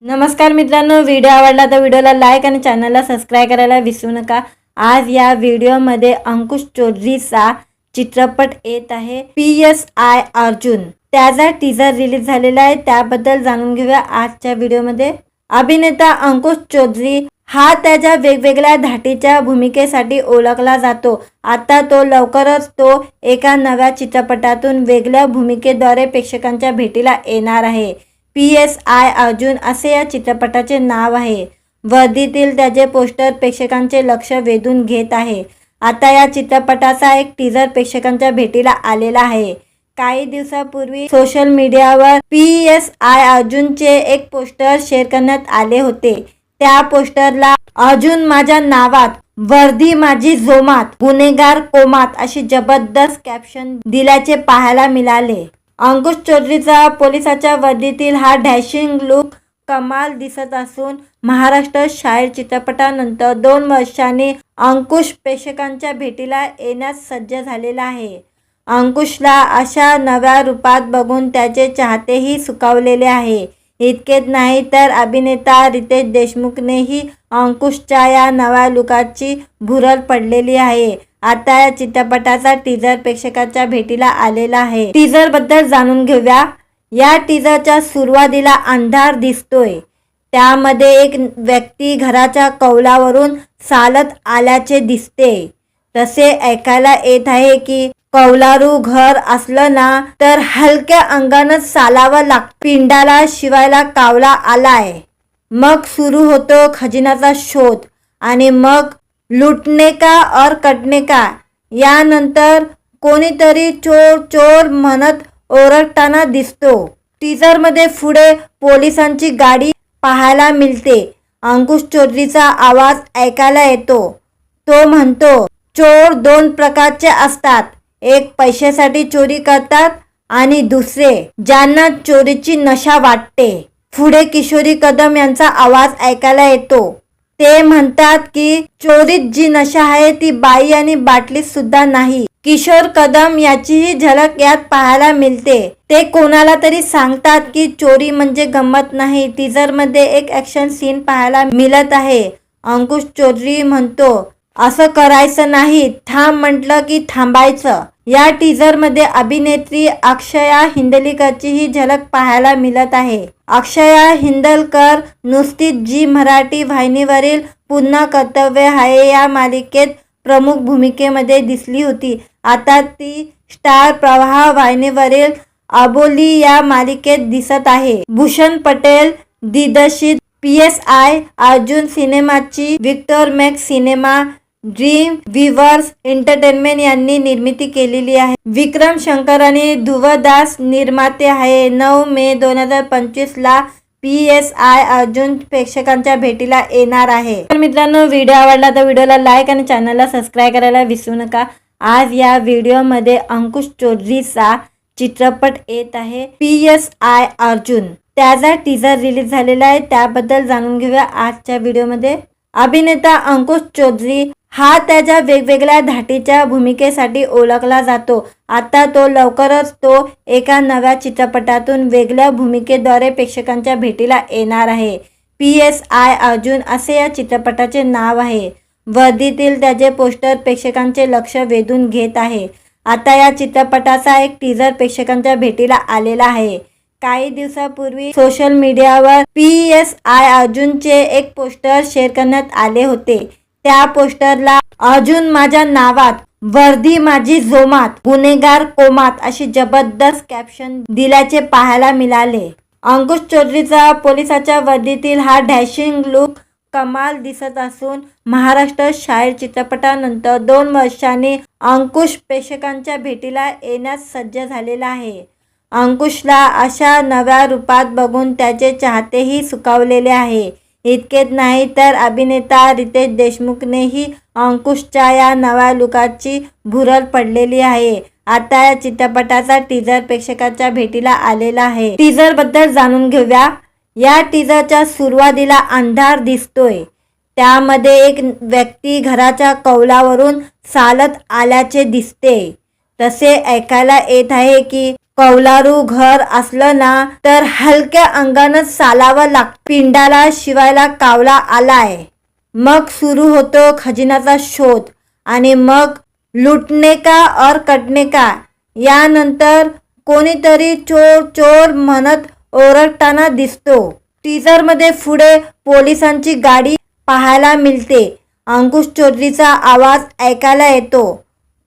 नमस्कार मित्रांनो, व्हिडिओ आवडला तर व्हिडिओला लाईक आणि चॅनलला सबस्क्राईब करायला विसरू नका। आज या व्हिडिओमध्ये अंकुश चौधरीचा चित्रपट येत आहे PSI अर्जुन। त्याचा टीजर रिलीज झालेला आहे, त्याबद्दल जाणून घेऊया आजच्या व्हिडिओमध्ये। अभिनेता अंकुश चौधरी हा त्याच्या वेगवेगळ्या धाटीच्या भूमिकेसाठी ओळखला जातो। आता तो लवकरच एका नव्या चित्रपटातून वेगळ्या भूमिकेद्वारे प्रेक्षकांच्या भेटीला येणार आहे। PSI अर्जुन असे या चित्रपटाचे नाव आहे। वर्दीतील त्याचे पोस्टर प्रेक्षकांचे लक्ष वेधून घेत आहे। आता या चित्रपटाचा एक टीजर प्रेक्षकांच्या भेटीला आलेला आहे। काही दिवसापूर्वी सोशल मीडियावर PSI अर्जुनचे एक पोस्टर शेअर करण्यात आले होते। त्या पोस्टरला अर्जुन माझ्या नावात, वर्दी माझी जोमात, गुन्हेगार कोमात अशी जबरदस्त कॅप्शन दिल्याचे पाहायला मिळाले। अंकुश चौधरीचा पोलिसाच्या वर्दीतील हा डॅशिंग लुक कमाल दिसत असून महाराष्ट्र शायर चित्रपटानंतर 2 वर्षांनी अंकुश प्रेक्षकांच्या भेटीला येण्यास सज्ज झालेला आहे। अंकुशला अशा नव्या रूपात बघून त्याचे चाहतेही सुखावलेले आहे। इतकेच नाही तर अभिनेता रितेश देशमुखनेही अंकुशच्या या नव्या लुकाची भुरळ पडलेली आहे। आता या चित्रपटाचा टीजर प्रेक्षकांच्या भेटीला आलेला आहे। टीजर बद्दल जाणून घेऊया। या टीजरच्या सुरुवातीला अंधार दिसतोय, त्यामध्ये एक व्यक्ती घराच्या कौलावरून चालत आल्याचे दिसते। तसे ऐकायला येत आहे की कौलारू घर असलं ना तर हलक्या अंगानच चालावं लागतं। पिंडाला शिवायला कावला आलाय। मग सुरू होतो खजिन्याचा शोध आणि मग लुटने का और कटने का। यानंतर कोणीतरी चोर चोर म्हणत ओरडताना दिसतो। टीजरमध्ये पुढे पोलिसांची गाडी पाहायला मिळते। अंकुश चौधरीचा आवाज ऐकायला येतो। तो म्हणतो, चोर 2 प्रकारचे असतात, एक पैशासाठी चोरी करतात आणि दुसरे ज्यांना चोरीची नशा वाटते। पुढे किशोरी कदम यांचा आवाज ऐकायला येतो। ते म्हणतात की चोरीत जी नशा आहे ती बाई आणि बाटलीत सुद्धा नाही। किशोर कदम याचीही झलक यात पाहायला मिळते। ते कोणाला तरी सांगतात की चोरी म्हणजे गंमत नाही। टीजरमध्ये एक ॲक्शन सीन पाहायला मिळत आहे। अंकुश चौधरी म्हणतो, असं करायचं नाही, थांब म्हटलं की थांबायचं। या टीजरमध्ये अभिनेत्री अक्षया हिंदलकरचीही झलक पाहायला मिळत आहे। अक्षया हिंदलकर नुसतीच जी मराठी वाहिनीवरील पुन्हा कर्तव्य आहे या मालिकेत प्रमुख भूमिकेमध्ये दिसली होती। आता ती स्टार प्रवाह वाहिनीवरील अबोली या मालिकेत दिसत आहे। भूषण पटेल दिग्दर्शित PSI अर्जुन सिनेमाची Victor Max Cinema Dream Weavers Entertainment यांनी निर्मिती केलेली आहे। विक्रम शंकर आणि ध्रुव दास निर्माते आहे। 9 मे 2025 ला PSI अर्जुन प्रेक्षकांच्या भेटीला येणार आहे। तर मित्रांनो, व्हिडिओ आवडला तर व्हिडिओला लाईक आणि चॅनलला सबस्क्राईब करायला विसरू नका। आज या व्हिडिओमध्ये अंकुश चौधरीचा चित्रपट येत आहे PSI अर्जुन। त्याचा टीजर रिलीज झालेला आहे, त्याबद्दल जाणून घेऊया आजच्या व्हिडिओमध्ये। अभिनेता अंकुश चौधरी हा त्याच्या वेगवेगळ्या धाटीच्या भूमिकेसाठी ओळखला जातो। आता तो लवकरच एका नव्या चित्रपटातून वेगळ्या भूमिकेद्वारे प्रेक्षकांच्या भेटीला येणार आहे। PSI अर्जुन असे या चित्रपटाचे नाव आहे। वर्दीतील त्याचे पोस्टर प्रेक्षकांचे लक्ष वेधून घेत आहे। आता या चित्रपटाचा एक टीजर प्रेक्षकांच्या भेटीला आलेला आहे। काही दिवसापूर्वी सोशल मीडियावर PSI अर्जुनचे एक पोस्टर शेअर करण्यात आले होते। त्या पोस्टरला अर्जुन माझ्या नावात, वर्दी माझी जोमात, गुन्हेगार कोमात अशी जबरदस्त कॅप्शन दिल्याचे पाहायला मिळाले। अंकुश चौधरीचा पोलिसाच्या वर्दीतील हा डॅशिंग लुक कमाल दिसत असून महाराष्ट्र शायर चित्रपटानंतर 2 वर्षांनी अंकुश प्रेक्षकांच्या भेटीला येण्यास सज्ज झालेला आहे। अंकुशला अशा नव्या रूपात बघून त्याचे चाहतेही सुखावलेले आहे। इतकेच नाही तर अभिनेता रितेश देशमुखनेही अंकुशच्या या नव्या लुकाची भुरळ पडलेली आहे। आता या चित्रपटाचा टीजर प्रेक्षकांच्या भेटीला आलेला आहे। टीजर बद्दल जाणून घेऊया। या टीजरच्या सुरुवातीला अंधार दिसतोय, त्यामध्ये एक व्यक्ती घराच्या कौलावरून चालत आल्याचे दिसते। तसे ऐकायला येत आहे की कौलारू घर असलं ना तर हलक्या अंगानं चालावं लागतं. पिंडाला शिवायला कावला आलाय. मग सुरू होतो खजिन्याचा शोध आणि मग लुटणे का और कटणे का. यानंतर कोणीतरी चोर चोर म्हणत ओरडताना दिसतो. टीजरमध्ये पुढे पोलिसांची गाडी पाहायला मिळते. अंकुश चौधरीचा आवाज ऐकायला येतो.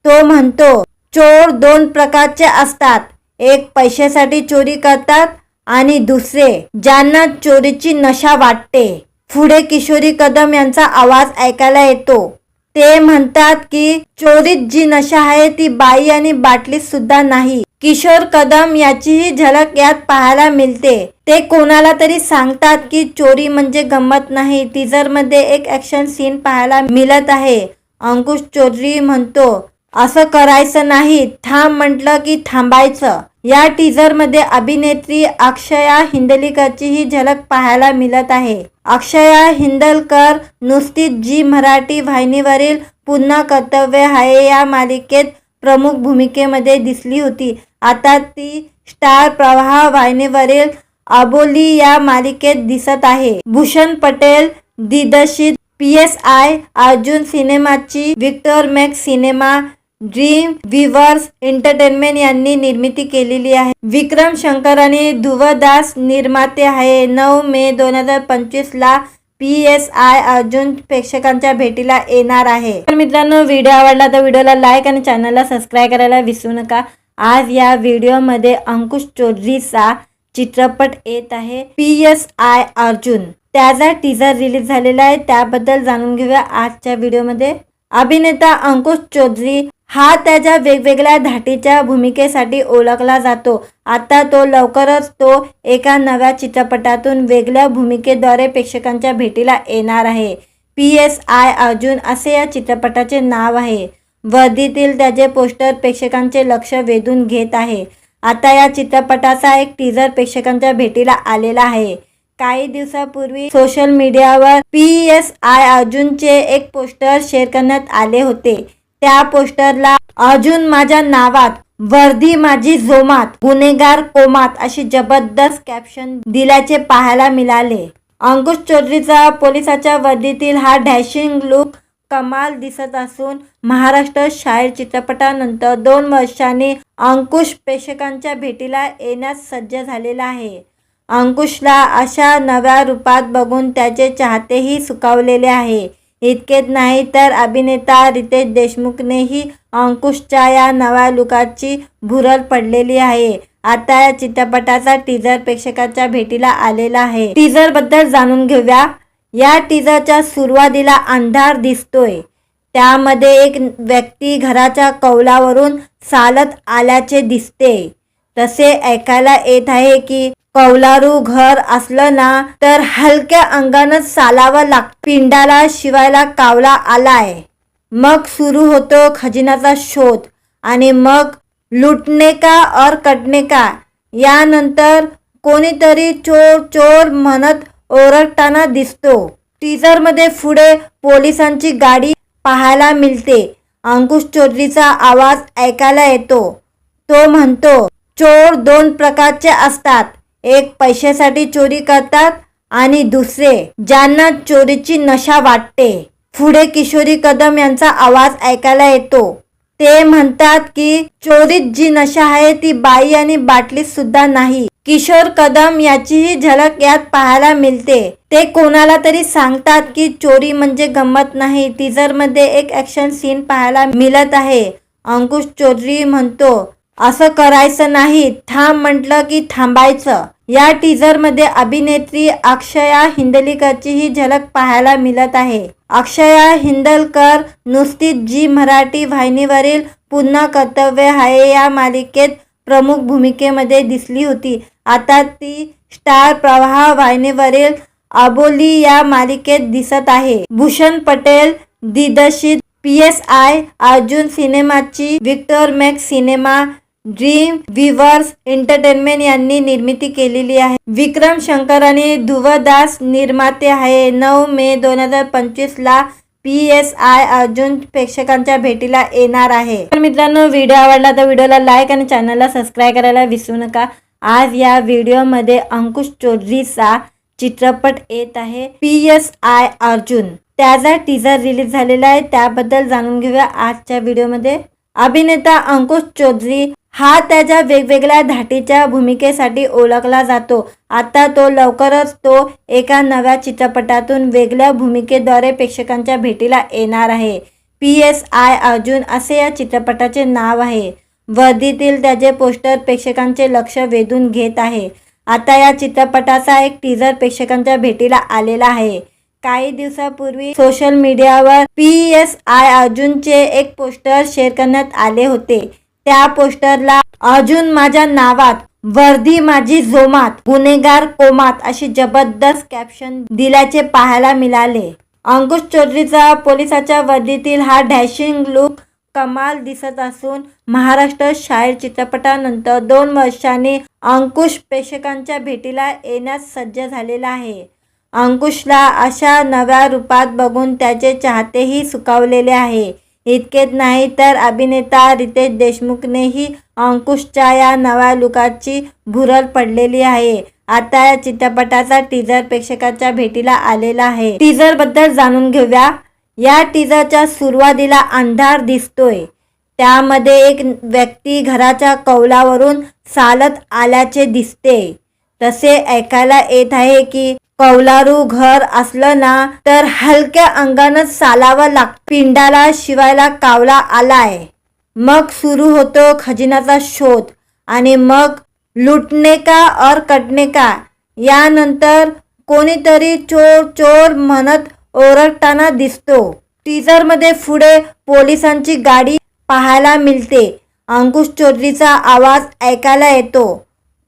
तो म्हणतो, चोर दोन प्रकारचे असतात. एक पैशासाठी चोरी करतात आणि दुसरे ज्यांना चोरीची नशा वाटते. पुढे किशोरी कदम यांचा आवाज ऐकायला येतो. ते म्हणतात की चोरीत जी नशा आहे ती बाई आणि बाटलीत सुद्धा नाही. किशोर कदम याचीही झलक यात पाहायला मिळते. ते कोणाला तरी सांगतात की चोरी म्हणजे गंमत नाही. टीजरमध्ये एक ॲक्शन सीन पाहायला मिळत आहे. अंकुश चौधरी म्हणतो, असं करायचं नाही, थांब म्हटलं की थांबायचं. या टीजरमध्ये अभिनेत्री अक्षया हिंदलकरचीही झलक पाहायला मिळत आहे. अक्षया हिंदलकर नुसतीच जी मराठी वाहिनीवरील पुन्हा कर्तव्य आहे या मालिकेत प्रमुख भूमिकेमध्ये दिसली होती. आता ती स्टार प्रवाह वाहिनीवरील अबोली या मालिकेत दिसत आहे. भूषण पटेल दिग्दर्शित PSI अर्जुन सिनेमाची Victor Max Cinema Dream Weavers Entertainment यांनी निर्मिती केलेली आहे. विक्रम शंकर आणि ध्रुव दास निर्माते आहे. 9 मे 2025 ला PSI अर्जुन प्रेक्षकांच्या भेटीला येणार आहे. तर मित्रांनो, व्हिडिओ आवडला तर व्हिडिओला लाईक आणि चॅनलला सबस्क्राईब करायला विसरू नका. आज या व्हिडिओमध्ये अंकुश चौधरीचा चित्रपट येत आहे PSI अर्जुन. त्याचा टीजर रिलीज झालेला आहे. त्याबद्दल जाणून घेऊया आजच्या व्हिडिओमध्ये. अभिनेता अंकुश चौधरी हा त्याच्या वेगवेगळ्या धाटीच्या भूमिकेसाठी ओळखला जातो. आता तो लवकरच एका नव्या चित्रपटातून वेगळ्या भूमिकेद्वारे प्रेक्षकांच्या भेटीला येणार आहे. PSI अर्जुन असे या चित्रपटाचे नाव आहे. वर्दीतील त्याचे पोस्टर प्रेक्षकांचे लक्ष वेधून घेत आहे. आता या चित्रपटाचा एक टीजर प्रेक्षकांच्या भेटीला आलेला आहे. काही दिवसापूर्वी सोशल मीडियावर PSI अर्जुनचे एक पोस्टर शेअर करण्यात आले होते. त्या पोस्टरला अर्जुन माझ्या नावात, वर्दी माझी जोमात, गुन्हेगार कोमात अशी जबरदस्त कॅप्शन दिल्याचे पाहायला मिळाले. अंकुश चौधरीचा पोलिसाच्या वर्दीतील हा डॅशिंग लुक कमाल दिसत असून महाराष्ट्र शाहीर चित्रपटानंतर 2 वर्षांनी अंकुश प्रेक्षकांच्या भेटीला येण्यास सज्ज झालेला आहे. अंकुशला अशा नव्या रूपात बघून त्याचे चाहतेही सुखावलेले आहे. इतकेच नाही तर अभिनेता रितेश देशमुखनेही अंकुशच्या या नव्या लुकाची भुरळ पडलेली आहे. आता या चित्रपटाचा टीजर प्रेक्षकांच्या भेटीला आलेला आहे. टीजर बद्दल जाणून घेऊया. या टीजरच्या सुरुवातीला अंधार दिसतोय. त्यामध्ये एक व्यक्ती घराच्या कौलावरून चालत आल्याचे दिसते. तसे ऐकायला येत आहे की कौलारू घर असलं ना तर हलक्या अंगानं चालावं लागतं. पिंडाला शिवायला कावला आलाय. मग सुरू होतो खजिन्याचा शोध आणि मग लुटणे का और कटणे का. यानंतर कोणीतरी चोर चोर म्हणत ओरडताना दिसतो. टीजरमध्ये पुढे पोलिसांची गाडी पाहायला मिळते. अंकुश चौधरीचा आवाज ऐकायला येतो. तो म्हणतो, चोर दोन प्रकारचे असतात. एक पैशासाठी चोरी करतात आणि दुसरे ज्यांना चोरीची नशा वाटते. पुढे किशोरी कदम यांचा आवाज ऐकायला येतो. ते म्हणतात की चोरीत जी नशा आहे ती बाई आणि बाटलीत सुद्धा नाही. किशोर कदम याचीही झलक यात पाहायला मिळते. ते कोणाला तरी सांगतात की चोरी म्हणजे गंमत नाही. टीजरमध्ये एक ॲक्शन सीन पाहायला मिळत आहे. अंकुश चौधरी म्हणतो, असं करायचं नाही, थांब म्हटलं की थांबायचं. या टीजरमध्ये अभिनेत्री अक्षया हिंदलकरचीही झलक पाहायला मिळत आहे. अक्षया हिंदलकर नुसतीच जी मराठी वाहिनीवरील पुन्हा कर्तव्य आहे या मालिकेत प्रमुख भूमिकेमध्ये दिसली होती. आता ती स्टार प्रवाह वाहिनीवरील अबोली या मालिकेत दिसत आहे. भूषण पटेल दिग्दर्शित PSI अर्जुन सिनेमाची Victor Max Cinema Dream Weavers Entertainment यांनी निर्मिती केलेली आहे. विक्रम शंकर आणि ध्रुव दास निर्माते आहे. 9 मे 2025 ला PSI अर्जुन प्रेक्षकांच्या भेटीला येणार आहे. तर मित्रांनो, व्हिडिओ आवडला तर व्हिडिओला लाईक आणि चॅनलला सबस्क्राईब करायला विसरू नका. आज या व्हिडिओमध्ये अंकुश चौधरीचा चित्रपट येत आहे PSI अर्जुन. त्याचा टीजर रिलीज झालेला आहे, त्याबद्दल जाणून घेऊया आजच्या व्हिडिओमध्ये. अभिनेता अंकुश चौधरी हा त्याच्या वेगवेगळ्या धाटीच्या भूमिकेसाठी ओळखला जातो. आता तो लवकरच एका नव्या चित्रपटातून वेगळ्या भूमिकेद्वारे प्रेक्षकांच्या भेटीला येणार आहे. PSI अर्जुन असे या चित्रपटाचे नाव आहे. वर्दीतील त्याचे पोस्टर प्रेक्षकांचे लक्ष वेधून घेत आहे. आता या चित्रपटाचा एक टीजर प्रेक्षकांच्या भेटीला आलेला आहे. काही दिवसापूर्वी सोशल मीडियावर PSI अर्जुनचे एक पोस्टर शेअर करण्यात आले होते. त्या पोस्टरला अर्जुन माझ्या नावात, वर्दी माझी जोमात, गुन्हेगार कोमात अशी जबरदस्त कॅप्शन दिल्याचे पाहायला मिळाले. अंकुश चौधरीचा पोलिसाच्या वर्दीतील हा डॅशिंग लुक कमाल दिसत असून महाराष्ट्र शाहीर चित्रपटानंतर 2 वर्षांनी अंकुश प्रेक्षकांच्या भेटीला येण्यास सज्ज झालेला आहे. अंकुशला अशा नव्या रूपात बघून त्याचे चाहतेही सुखावलेले आहे. इतकेच नाही तर अभिनेता रितेश देशमुखनेही अंकुशच्या या नव्या लुकाची भुरळ पडलेली आहे. आता या चित्रपटाचा टीजर प्रेक्षकांच्या भेटीला आलेला आहे. टीजर बद्दल जाणून घेऊया. या टीजरच्या सुरुवातीला अंधार दिसतोय. त्यामध्ये एक व्यक्ती घराच्या कौलावरून चालत आल्याचे दिसते. तसे ऐकायला येत आहे की कौलारू घर असलं ना तर हलक्या अंगानंच चालावं लागतं. पिंडाला शिवायला कावला आलाय. मग सुरू होतो खजिन्याचा शोध आणि मग लुटणे का और कटणे का. यानंतर कोणीतरी चोर चोर म्हणत ओरडताना दिसतो. टीजरमध्ये पुढे पोलिसांची गाडी पाहायला मिळते. अंकुश चौधरीचा आवाज ऐकायला येतो.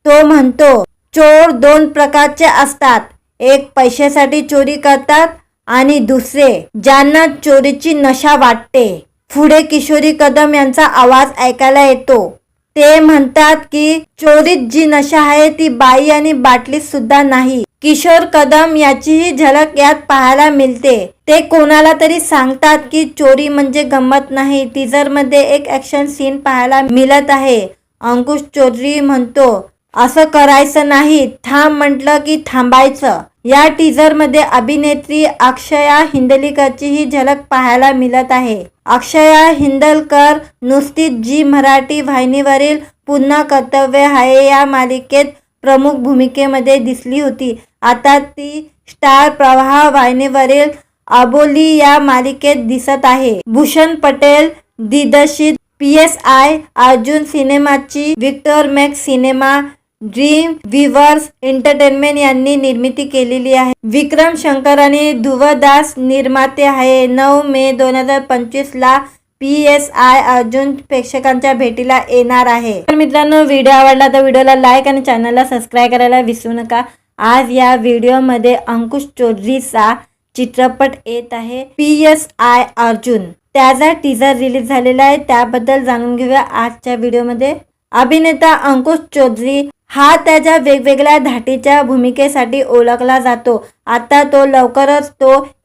तो म्हणतो, चोर 2 प्रकारचे असतात. एक पैशासाठी चोरी करतात आणि दुसरे ज्यांना चोरीची नशा वाटते. पुढे किशोरी कदम यांचा आवाज ऐकायला येतो. ते म्हणतात की चोरीत जी नशा आहे ती बाई आणि बाटलीत सुद्धा नाही. किशोर कदम याचीही झलक यात पाहायला मिळते. ते कोणाला तरी सांगतात की चोरी म्हणजे गंमत नाही. टीजरमध्ये एक ॲक्शन सीन पाहायला मिळत आहे. अंकुश चौधरी म्हणतो, असं करायचं नाही, थांब म्हटलं की थांबायचं. या टीजरमध्ये अभिनेत्री अक्षया हिंदलकरचीही झलक पाहायला मिळत आहे. अक्षया हिंदलकर नुसतीच जी मराठी वाहिनीवरील पुन्हा कर्तव्य आहे या मालिकेत प्रमुख भूमिकेमध्ये दिसली होती. आता ती स्टार प्रवाह वाहिनीवरील अबोली या मालिकेत दिसत आहे. भूषण पटेल दिग्दर्शित PSI अर्जुन सिनेमाची Victor Max Cinema Dream Weavers Entertainment यांनी निर्मिती केलेली आहे. विक्रम शंकर आणि ध्रुव दास निर्माते आहे. 9 मे 2025 ला PSI अर्जुन प्रेक्षकांच्या भेटीला येणार आहे. तर मित्रांनो, व्हिडिओ आवडला तर व्हिडिओला लाईक आणि चॅनलला सबस्क्राईब करायला विसरू नका. आज या व्हिडिओमध्ये अंकुश चौधरीचा चित्रपट येत आहे PSI अर्जुन. त्याचा टीजर रिलीज झालेला आहे, त्याबद्दल जाणून घेऊया आजच्या व्हिडिओमध्ये. अभिनेता अंकुश चौधरी हा त्याच्या वेगवेगळ्या धाटीच्या भूमिकेसाठी ओळखला जातो. आता तो लवकरच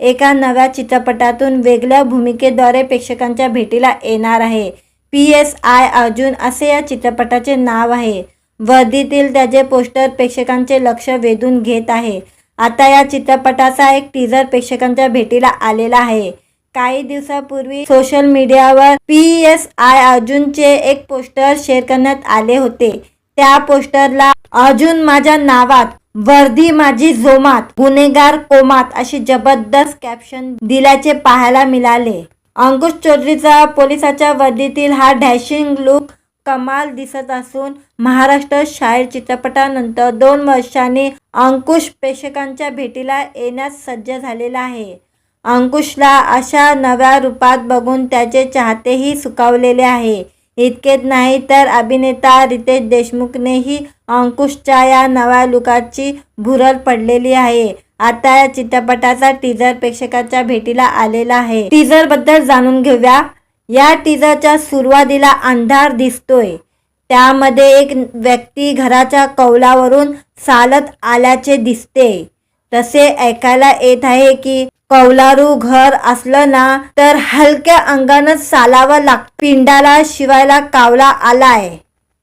एका नव्या चित्रपटातून वेगळ्या भूमिकेद्वारे प्रेक्षकांच्या भेटीला येणार आहे. PSI अर्जुन असे या चित्रपटाचे नाव आहे. वर्दीतील त्याचे पोस्टर प्रेक्षकांचे लक्ष वेधून घेत आहे. आता या चित्रपटाचा एक टीजर प्रेक्षकांच्या भेटीला आलेला आहे. काही दिवसापूर्वी सोशल मीडियावर PSI अर्जुनचे एक पोस्टर शेअर करण्यात आले होते. त्या पोस्टरला अर्जुन माझ्या नावात, वर्दी माझी जोमात, गुन्हेगार कोमात अशी जबरदस्त कॅप्शन दिल्याचे पाहायला मिळाले. अंकुश चौधरीचा पोलिसाच्या वर्दीतील हा डॅशिंग लुक कमाल दिसत असून महाराष्ट्र शाहीर चित्रपटानंतर 2 वर्षांनी अंकुश प्रेक्षकांच्या भेटीला येण्यास सज्ज झालेला आहे. अंकुशला अशा नव्या रूपात बघून त्याचे चाहतेही सुखावलेले आहे. इतकेच नाही तर अभिनेता रितेश देशमुखनेही अंकुशच्या या नव्या लुकाची भुरळ पडलेली आहे. आता या चित्रपटाचा टीजर प्रेक्षकांच्या भेटीला आलेला आहे. टीजर बद्दल जाणून घेऊया. या टीजरच्या सुरुवातीला अंधार दिसतोय. त्यामध्ये एक व्यक्ती घराच्या कौलावरून चालत आल्याचे दिसते. तसे ऐकायला येत आहे की कौलारू घर असलं ना तर हलक्या अंगानंच चालावं लागतं. पिंडाला शिवायला कावला आलाय.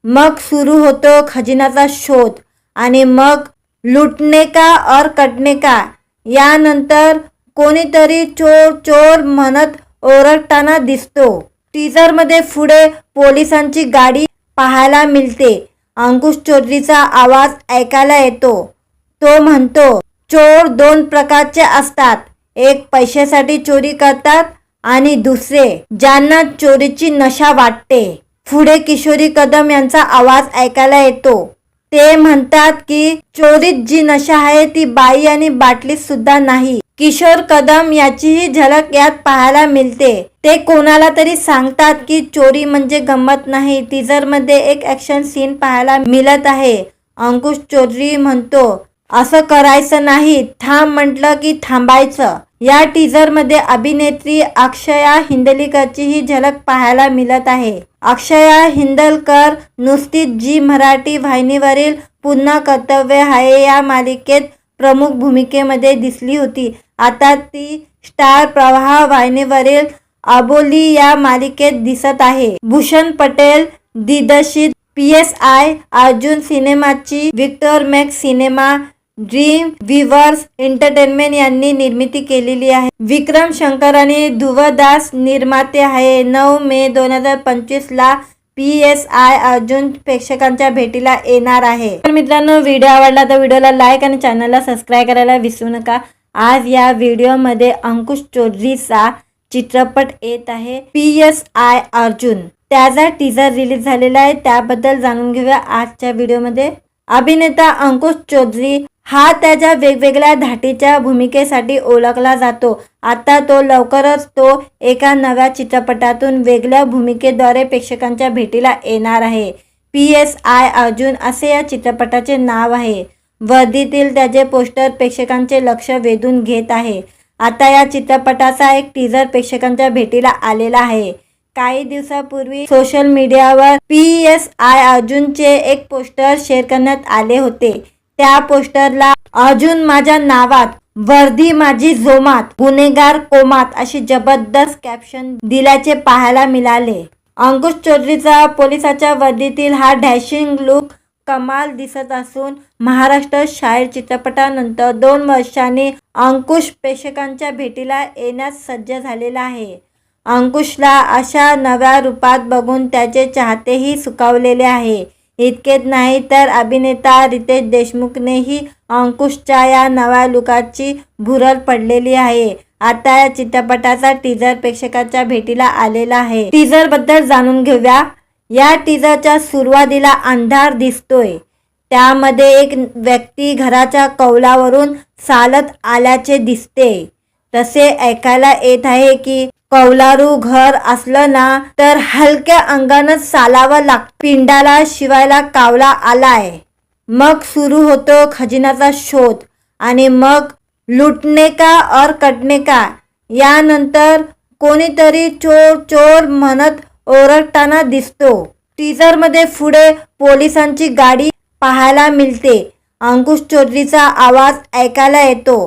मग सुरू होतो खजिन्याचा शोध आणि मग लुटणे का और कटणे का. यानंतर कोणीतरी चोर चोर म्हणत ओरडताना दिसतो. टीजरमध्ये पुढे पोलिसांची गाडी पाहायला मिळते. अंकुश चौधरीचा आवाज ऐकायला येतो. तो म्हणतो, चोर दोन प्रकारचे असतात. एक पैशासाठी चोरी करतात आणि दुसरे ज्यांना चोरीची नशा वाटते. पुढे किशोरी कदम यांचा आवाज ऐकायला येतो. ते म्हणतात की चोरीत जी नशा आहे ती बाई आणि बाटलीत सुद्धा नाही. किशोर कदम याचीही झलक यात पाहायला मिळते. ते कोणाला तरी सांगतात की चोरी म्हणजे गंमत नाही. टीजरमध्ये एक ॲक्शन सीन पाहायला मिळत आहे. अंकुश चौधरी म्हणतो, असं करायचं नाही, थांब म्हटलं की थांबायचं. या टीजरमध्ये अभिनेत्री अक्षया हिंदलकरचीही झलक पाहायला मिळत आहे. अक्षया हिंदलकर नुसतीच जी मराठी वाहिनीवरील पुन्हा कर्तव्य आहे या मालिकेत प्रमुख भूमिकेमध्ये दिसली होती. आता ती स्टार प्रवाह वाहिनीवरील अबोली या मालिकेत दिसत आहे. भूषण पटेल दिग्दर्शित PSI अर्जुन सिनेमाची Victor Max Cinema Dream Weavers Entertainment यांनी निर्मिती केलेली आहे. विक्रम शंकर आणि ध्रुव दास निर्माते आहे. 9 मे 2025 ला PSI अर्जुन प्रेक्षकांच्या भेटीला येणार आहे. तर मित्रांनो, व्हिडिओ आवडला तर व्हिडिओला लाईक आणि चॅनलला सबस्क्राईब करायला विसरू नका. आज या व्हिडिओमध्ये अंकुश चौधरीचा चित्रपट येत आहे PSI अर्जुन. त्याचा टीजर रिलीज झालेला आहे. त्याबद्दल जाणून घेऊया आजच्या व्हिडिओमध्ये. अभिनेता अंकुश चौधरी हा त्याच्या वेगवेगळ्या धाटीच्या भूमिकेसाठी ओळखला जातो. आता तो लवकरच एका नव्या चित्रपटातून वेगळ्या भूमिकेद्वारे प्रेक्षकांच्या भेटीला येणार आहे. PSI अर्जुन असे या चित्रपटाचे नाव आहे. वर्दीतील त्याचे पोस्टर प्रेक्षकांचे लक्ष वेधून घेत आहे. आता या चित्रपटाचा एक टीजर प्रेक्षकांच्या भेटीला आलेला आहे. काही दिवसापूर्वी सोशल मीडियावर PSI अर्जुनचे एक पोस्टर शेअर करण्यात आले होते. त्या पोस्टरला अर्जुन माझ्या नावात, वर्दी माझी जोमात, गुन्हेगार कोमात अशी जबरदस्त कॅप्शन दिल्याचे पाहायला मिळाले. अंकुश चौधरीचा पोलिसाच्या वर्दीतील हा डॅशिंग लुक कमाल दिसत असून महाराष्ट्र शाहीर चित्रपटानंतर 2 वर्षांनी अंकुश प्रेक्षकांच्या भेटीला येण्यास सज्ज झालेला आहे. अंकुशला अशा नव्या रूपात बघून त्याचे चाहतेही सुखावलेले आहे. इतकेच नाही तर अभिनेता रितेश देशमुखनेही अंकुशच्या या नव्या लुकाची भुरळ पडलेली आहे. आता या चित्रपटाचा टीजर प्रेक्षकांच्या भेटीला आलेला आहे. टीजर बद्दल जाणून घेऊया. या टीजरच्या सुरुवातीला अंधार दिसतोय. त्यामध्ये एक व्यक्ती घराच्या कौलावरून चालत आल्याचे दिसते. तसे ऐकायला येत आहे की कौलारू घर असलं ना तर हलक्या अंगानंच चालावं लागतं. पिंडाला शिवायला कावला आलाय. मग सुरू होतो खजिन्याचा शोध आणि मग लुटणे का और कटणे का. यानंतर कोणीतरी चोर चोर म्हणत ओरडताना दिसतो. टीजरमध्ये पुढे पोलिसांची गाडी पाहायला मिळते. अंकुश चौधरीचा आवाज ऐकायला येतो.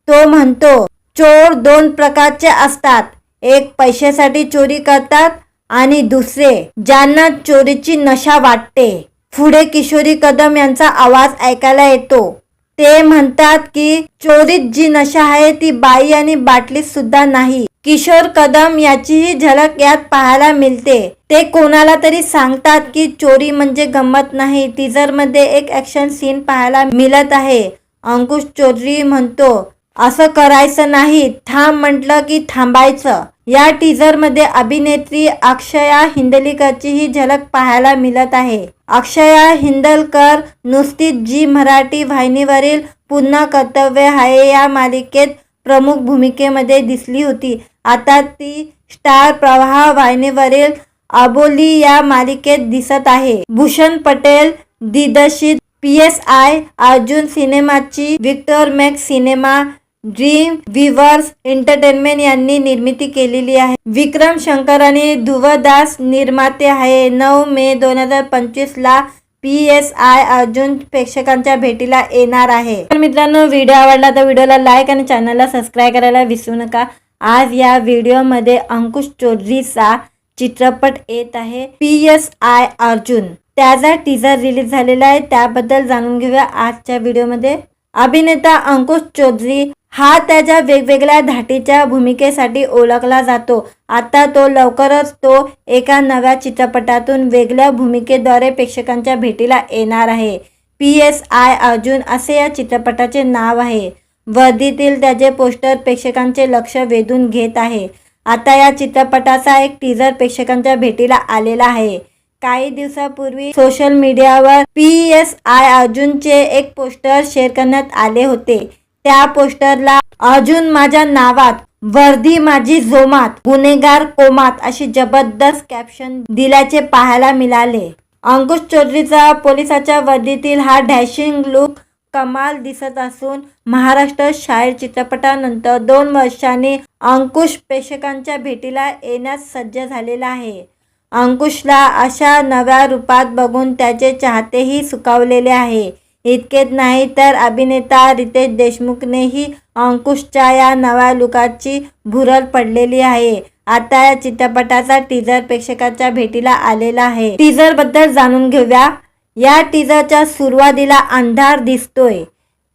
तो म्हणतो, चोर दोन प्रकारचे असतात. एक पैशासाठी चोरी करतात आणि दुसरे ज्यांना चोरीची नशा वाटते. पुढे किशोरी कदम यांचा आवाज ऐकायला येतो. ते म्हणतात की चोरीत जी नशा आहे ती बाई आणि बाटलीत सुद्धा नाही. किशोर कदम याचीही झलक यात पाहायला मिळते. ते कोणाला तरी सांगतात की चोरी म्हणजे गंमत नाही. टीजरमध्ये एक ॲक्शन सीन पाहायला मिळत आहे. अंकुश चौधरी म्हणतो, असं करायचं नाही, थांब म्हटलं की थांबायचं. या टीजरमध्ये अभिनेत्री अक्षया हिंदलकरचीही झलक पाहायला मिळत आहे. अक्षया हिंदलकर नुसतीच जी मराठी वाहिनीवरील पुन्हा कर्तव्य आहे या मालिकेत प्रमुख भूमिकेमध्ये दिसली होती. आता ती स्टार प्रवाह वाहिनीवरील अबोली या मालिकेत दिसत आहे. भूषण पटेल दिग्दर्शित PSI अर्जुन सिनेमाची Victor Max Cinema Dream Weavers Entertainment यांनी निर्मिती केलेली आहे. विक्रम शंकर आणि ध्रुव दास निर्माते आहे. 9 मे 2025 ला PSI अर्जुन प्रेक्षकांच्या भेटीला येणार आहे. तर मित्रांनो, व्हिडिओ आवडला तर व्हिडिओला लाईक आणि चॅनलला सबस्क्राईब करायला विसरू नका. आज या व्हिडिओमध्ये अंकुश चौधरीचा चित्रपट येत आहे PSI अर्जुन. त्याचा टीजर रिलीज झालेला आहे, त्याबद्दल जाणून घेऊया आजच्या व्हिडिओमध्ये. अभिनेता अंकुश चौधरी हा त्याच्या वेगवेगळ्या धाटीच्या भूमिकेसाठी ओळखला जातो. आता तो लवकरच एका नव्या चित्रपटातून वेगळ्या भूमिकेद्वारे प्रेक्षकांच्या भेटीला येणार आहे. PSI अर्जुन असे या चित्रपटाचे नाव आहे. वर्दीतील त्याचे पोस्टर प्रेक्षकांचे लक्ष वेधून घेत आहे. आता या चित्रपटाचा एक टीजर प्रेक्षकांच्या भेटीला आलेला आहे. काही दिवसापूर्वी सोशल मीडियावर PSI अर्जुनचे एक पोस्टर शेअर करण्यात आले होते. त्या पोस्टरला अर्जुन माझ्या नावात, वर्दी माझी जोमात, गुन्हेगार कोमात अशी जबरदस्त कॅप्शन दिल्याचे पाहायला मिळाले. अंकुश चौधरीचा पोलिसाच्या वर्दीतील हा डॅशिंग लुक कमाल दिसत असून महाराष्ट्र शाहीर चित्रपटानंतर 2 वर्षांनी अंकुश प्रेक्षकांच्या भेटीला येण्यास सज्ज झालेला आहे. अंकुशला अशा नव्या रूपात बघून त्याचे चाहतेही सुखावलेले आहे. इतकेच नाही तर अभिनेता रितेश देशमुखनेही अंकुशच्या या नव्या लुकाची भुरळ पडलेली आहे. आता या चित्रपटाचा टीजर प्रेक्षकांच्या भेटीला आलेला आहे. टीजर बद्दल जाणून घेऊया. या टीजरच्या सुरुवातीला अंधार दिसतोय.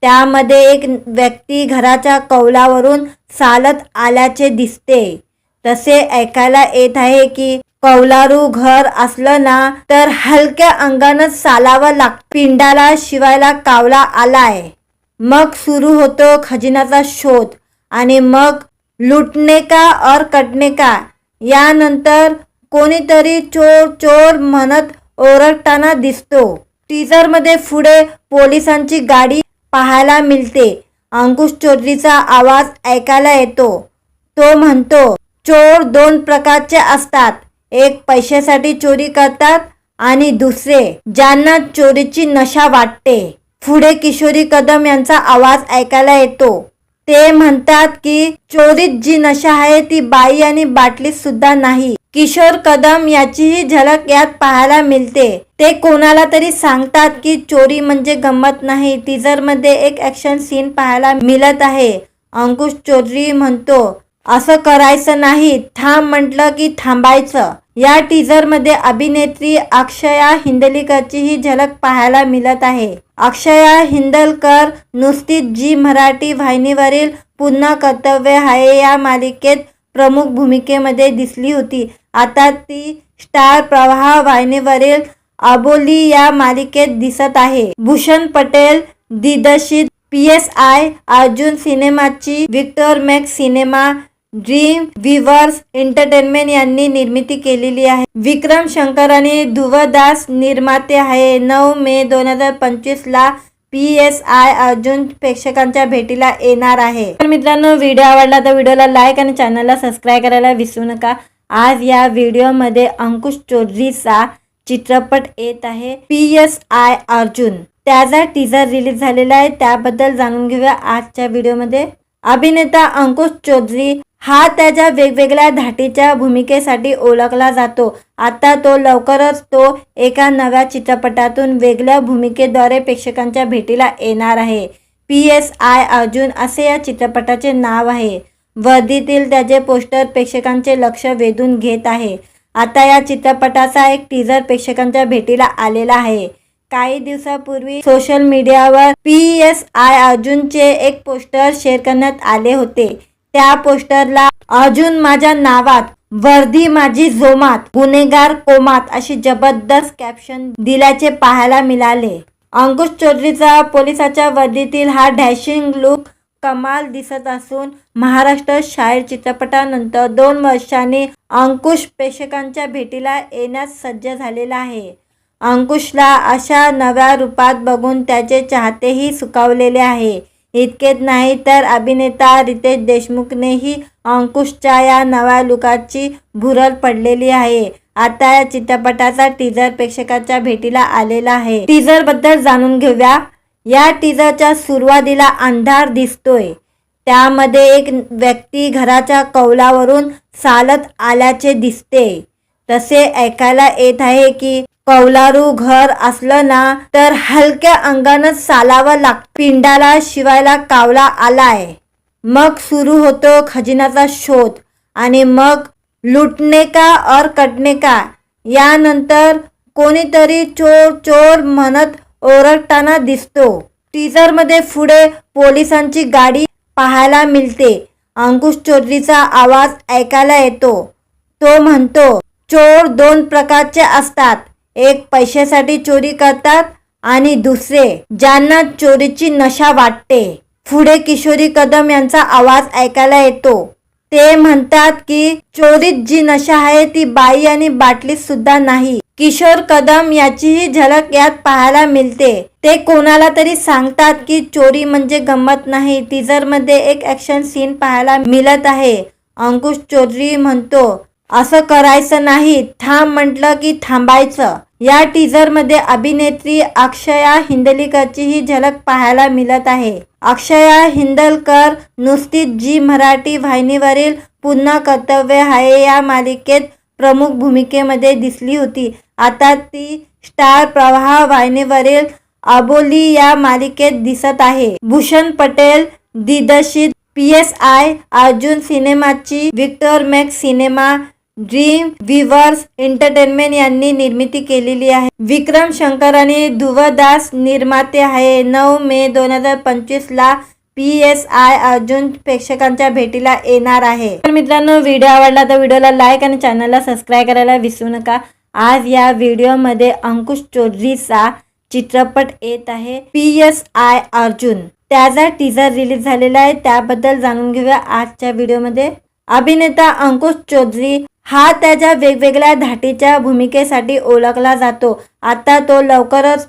त्यामध्ये एक व्यक्ती घराच्या कौलावरून चालत आल्याचे दिसते. तसे ऐकायला येत आहे की कौलारू घर असलं ना तर हलक्या अंगानं चालावं लागतं. पिंडाला शिवायला कावला आलाय. मग सुरू होतो खजिन्याचा शोध आणि मग लुटणे का और कटणे का. यानंतर कोणीतरी चोर चोर म्हणत ओरडताना दिसतो. टीजरमध्ये पुढे पोलिसांची गाडी पाहायला मिळते. अंकुश चौधरीचा आवाज ऐकायला येतो. तो म्हणतो, चोर 2 प्रकारचे असतात. एक पैशासाठी चोरी करतात आणि दुसरे ज्यांना चोरीची नशा वाटते. पुढे किशोरी कदम यांचा आवाज ऐकायला येतो. ते म्हणतात की चोरीत जी नशा आहे ती बाई आणि बाटलीत सुद्धा नाही. किशोर कदम याचीही झलक यात पाहायला मिळते. ते कोणाला तरी सांगतात की चोरी म्हणजे गंमत नाही. टीजरमध्ये एक ॲक्शन सीन पाहायला मिळत आहे. अंकुश चौधरी म्हणतो, असं करायचं नाही, थांब म्हटलं की थांबायचं. या टीजरमध्ये अभिनेत्री अक्षया हिंदलकरचीही झलक पाहायला मिळत आहे. अक्षया हिंदलकर नुकतीच झी मराठी वाहिनीवरील पुन्हा कर्तव्य आहे या मालिकेत प्रमुख भूमिकेमध्ये दिसली होती. आता ती स्टार प्रवाह वाहिनीवरील अबोली या मालिकेत दिसत आहे. भूषण पटेल दिग्दर्शित PSI अर्जुन सिनेमाची Victor Max Cinema Dream Weavers Entertainment यांनी निर्मिती केलेली आहे. विक्रम शंकर आणि ध्रुव दास निर्माते आहे. 9 मे 2025 ला PSI अर्जुन प्रेक्षकांच्या भेटीला येणार आहे. तर मित्रांनो, व्हिडिओ आवडला तर व्हिडिओला लाईक आणि चॅनलला सबस्क्राईब करायला विसरू नका. आज या व्हिडिओमध्ये अंकुश चौधरीचा चित्रपट येत आहे PSI अर्जुन. त्याचा टीजर रिलीज झालेला आहे, त्याबद्दल जाणून घेऊया आजच्या व्हिडिओमध्ये. अभिनेता अंकुश चौधरी हा त्याच्या वेगवेगळ्या धाटीच्या भूमिकेसाठी ओळखला जातो. आता तो लवकरच एका नव्या चित्रपटातून वेगळ्या भूमिकेद्वारे प्रेक्षकांच्या भेटीला येणार आहे. PSI अर्जुन असे या चित्रपटाचे नाव आहे. वर्दीतील त्याचे पोस्टर प्रेक्षकांचे लक्ष वेधून घेत आहे. आता या चित्रपटाचा एक टीजर प्रेक्षकांच्या भेटीला आलेला आहे. काही दिवसापूर्वी सोशल मीडियावर PSI अर्जुनचे एक पोस्टर शेअर करण्यात आले होते. त्या पोस्टरला अर्जुन माझ्या नावात, वर्दी माझी जोमात, गुन्हेगार कोमात अशी जबरदस्त कॅप्शन दिल्याचे पाहायला मिळाले. अंकुश चौधरीचा पोलिसाच्या वर्दीतील हा डॅशिंग लुक कमाल दिसत असून महाराष्ट्र शाहीर चित्रपटानंतर 2 वर्षांनी अंकुश प्रेक्षकांच्या भेटीला येण्यास सज्ज झालेला आहे. अंकुशला अशा नव्या रूपात बघून त्याचे चाहतेही सुखावलेले आहे. इतकेच नाही तर अभिनेता रितेश देशमुखनेही अंकुशच्या या नव्या लुकाची भुरळ पडलेली आहे. आता या चित्रपटाचा टीजर प्रेक्षकांच्या भेटीला आलेला आहे. टीजर बद्दल जाणून घेऊया. या टीजरच्या सुरुवातीला अंधार दिसतोय. त्यामध्ये एक व्यक्ती घराच्या कौलावरून चालत आल्याचे दिसते. तसे ऐकायला येत आहे की कौलारू घर असलं ना तर हलक्या अंगानं चालावं लागतं. पिंडाला शिवायला कावला आलाय. मग सुरू होतो खजिन्याचा शोध आणि मग लुटणे का और कटणे का. यानंतर कोणीतरी चोर चोर म्हणत ओरडताना दिसतो. टीजरमध्ये पुढे पोलिसांची गाडी पाहायला मिळते. अंकुश चौधरीचा आवाज ऐकायला येतो. तो म्हणतो, चोर दोन प्रकारचे असतात. एक पैशासाठी चोरी करतात आणि दुसरे ज्यांना चोरीची नशा वाटते. पुढे किशोरी कदम यांचा आवाज ऐकायला येतो. ते म्हणतात की चोरीत जी नशा आहे ती बाई आणि बाटलीत सुद्धा नाही. किशोर कदम याचीही झलक यात पाहायला मिळते. ते कोणाला तरी सांगतात की चोरी म्हणजे गंमत नाही. टीजरमध्ये एक ॲक्शन सीन पाहायला मिळत आहे. अंकुश चौधरी म्हणतो, असं करायचं नाही. थांब म्हटलं की थांबायचं. या टीजरमध्ये अभिनेत्री अक्षया हिंदलकरचीही झलक पाहायला मिळत आहे. अक्षया हिंदलकर नुसतीच झी मराठी वाहिनीवरील पुन्हा कर्तव्य आहे या मालिकेत प्रमुख भूमिकेमध्ये दिसली होती. आता ती स्टार प्रवाह वाहिनीवरील अबोली या मालिकेत दिसत आहे. भूषण पटेल दिग्दर्शित PSI अर्जुन सिनेमाची Victor Max Cinema Dream Weavers Entertainment यांनी निर्मिती केलेली आहे. विक्रम शंकर आणि ध्रुव दास निर्माते आहे. 9 मे 2025 ला PSI अर्जुन प्रेक्षकांच्या भेटीला येणार आहे. तर मित्रांनो, व्हिडिओ आवडला तर व्हिडिओला लाईक आणि चॅनलला सबस्क्राईब करायला विसरू नका. आज या व्हिडिओमध्ये अंकुश चौधरीचा चित्रपट येत आहे PSI अर्जुन. त्याचा टीजर रिलीज झालेला आहे. त्याबद्दल जाणून घेऊया आजच्या व्हिडिओमध्ये. अभिनेता अंकुश चौधरी हा त्याच्या वेगवेगळ्या धाटीच्या भूमिकेसाठी ओळखला जातो. आता तो लवकरच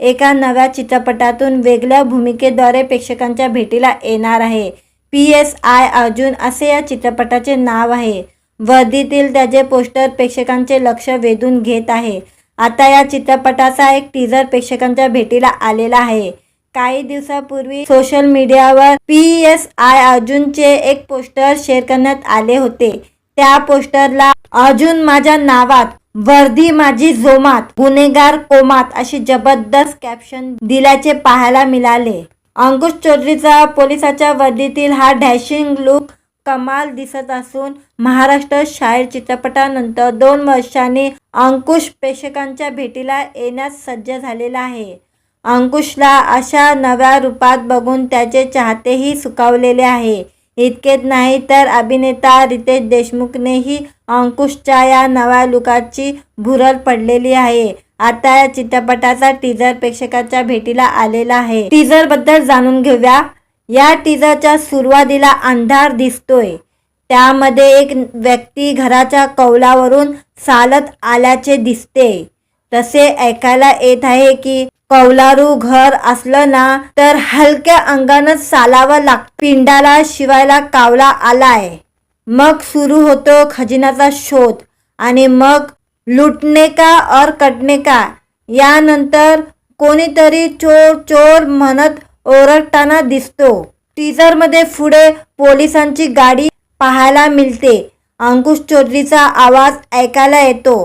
एका नव्या चित्रपटातून वेगळ्या भूमिकेद्वारे प्रेक्षकांच्या भेटीला येणार आहे. PSI अर्जुन असे या चित्रपटाचे नाव आहे. वर्दीतील त्याचे पोस्टर प्रेक्षकांचे लक्ष वेधून घेत आहे. आता या चित्रपटाचा एक टीजर प्रेक्षकांच्या भेटीला आलेला आहे. काही दिवसापूर्वी सोशल मीडियावर PSI अर्जुनचे एक पोस्टर शेअर करण्यात आले होते. त्या पोस्टरला अर्जुन माझ्या नावात, वर्दी माझी जोमात, गुन्हेगार कोमात अशी जबरदस्त कॅप्शन दिल्याचे पाहायला मिळाले. अंकुश चौधरीचा पोलिसाच्या वर्दीतील हा डॅशिंग लुक कमाल दिसत असून महाराष्ट्र शाहीर चित्रपटानंतर 2 वर्षांनी अंकुश प्रेक्षकांच्या भेटीला येण्यास सज्ज झालेला आहे. अंकुशला अशा नव्या रूपात बघून त्याचे चाहतेही सुखावलेले आहे. इतकेच नाही तर अभिनेता रितेश देशमुखनेही अंकुशच्या या नव्या लुकाची भुरळ पडलेली आहे. आता या चित्रपटाचा टीजर प्रेक्षकांच्या भेटीला आलेला आहे. टीजर बद्दल जाणून घेऊया. या टीजरच्या सुरुवातीला अंधार दिसतोय. त्यामध्ये एक व्यक्ती घराच्या कौलावरून चालत आल्याचे दिसते. तसे ऐकायला येत आहे की कौलारू घर असलं ना तर हलक्या अंगानं चालावं लागतं. पिंडाला शिवायला कावला आलाय. मग सुरू होतो खजिन्याचा शोध आणि मग लुटणे का और कटणे का. यानंतर कोणीतरी चोर चोर म्हणत ओरडताना दिसतो. टीजरमध्ये पुढे पोलिसांची गाडी पाहायला मिळते. अंकुश चौधरीचा आवाज ऐकायला येतो.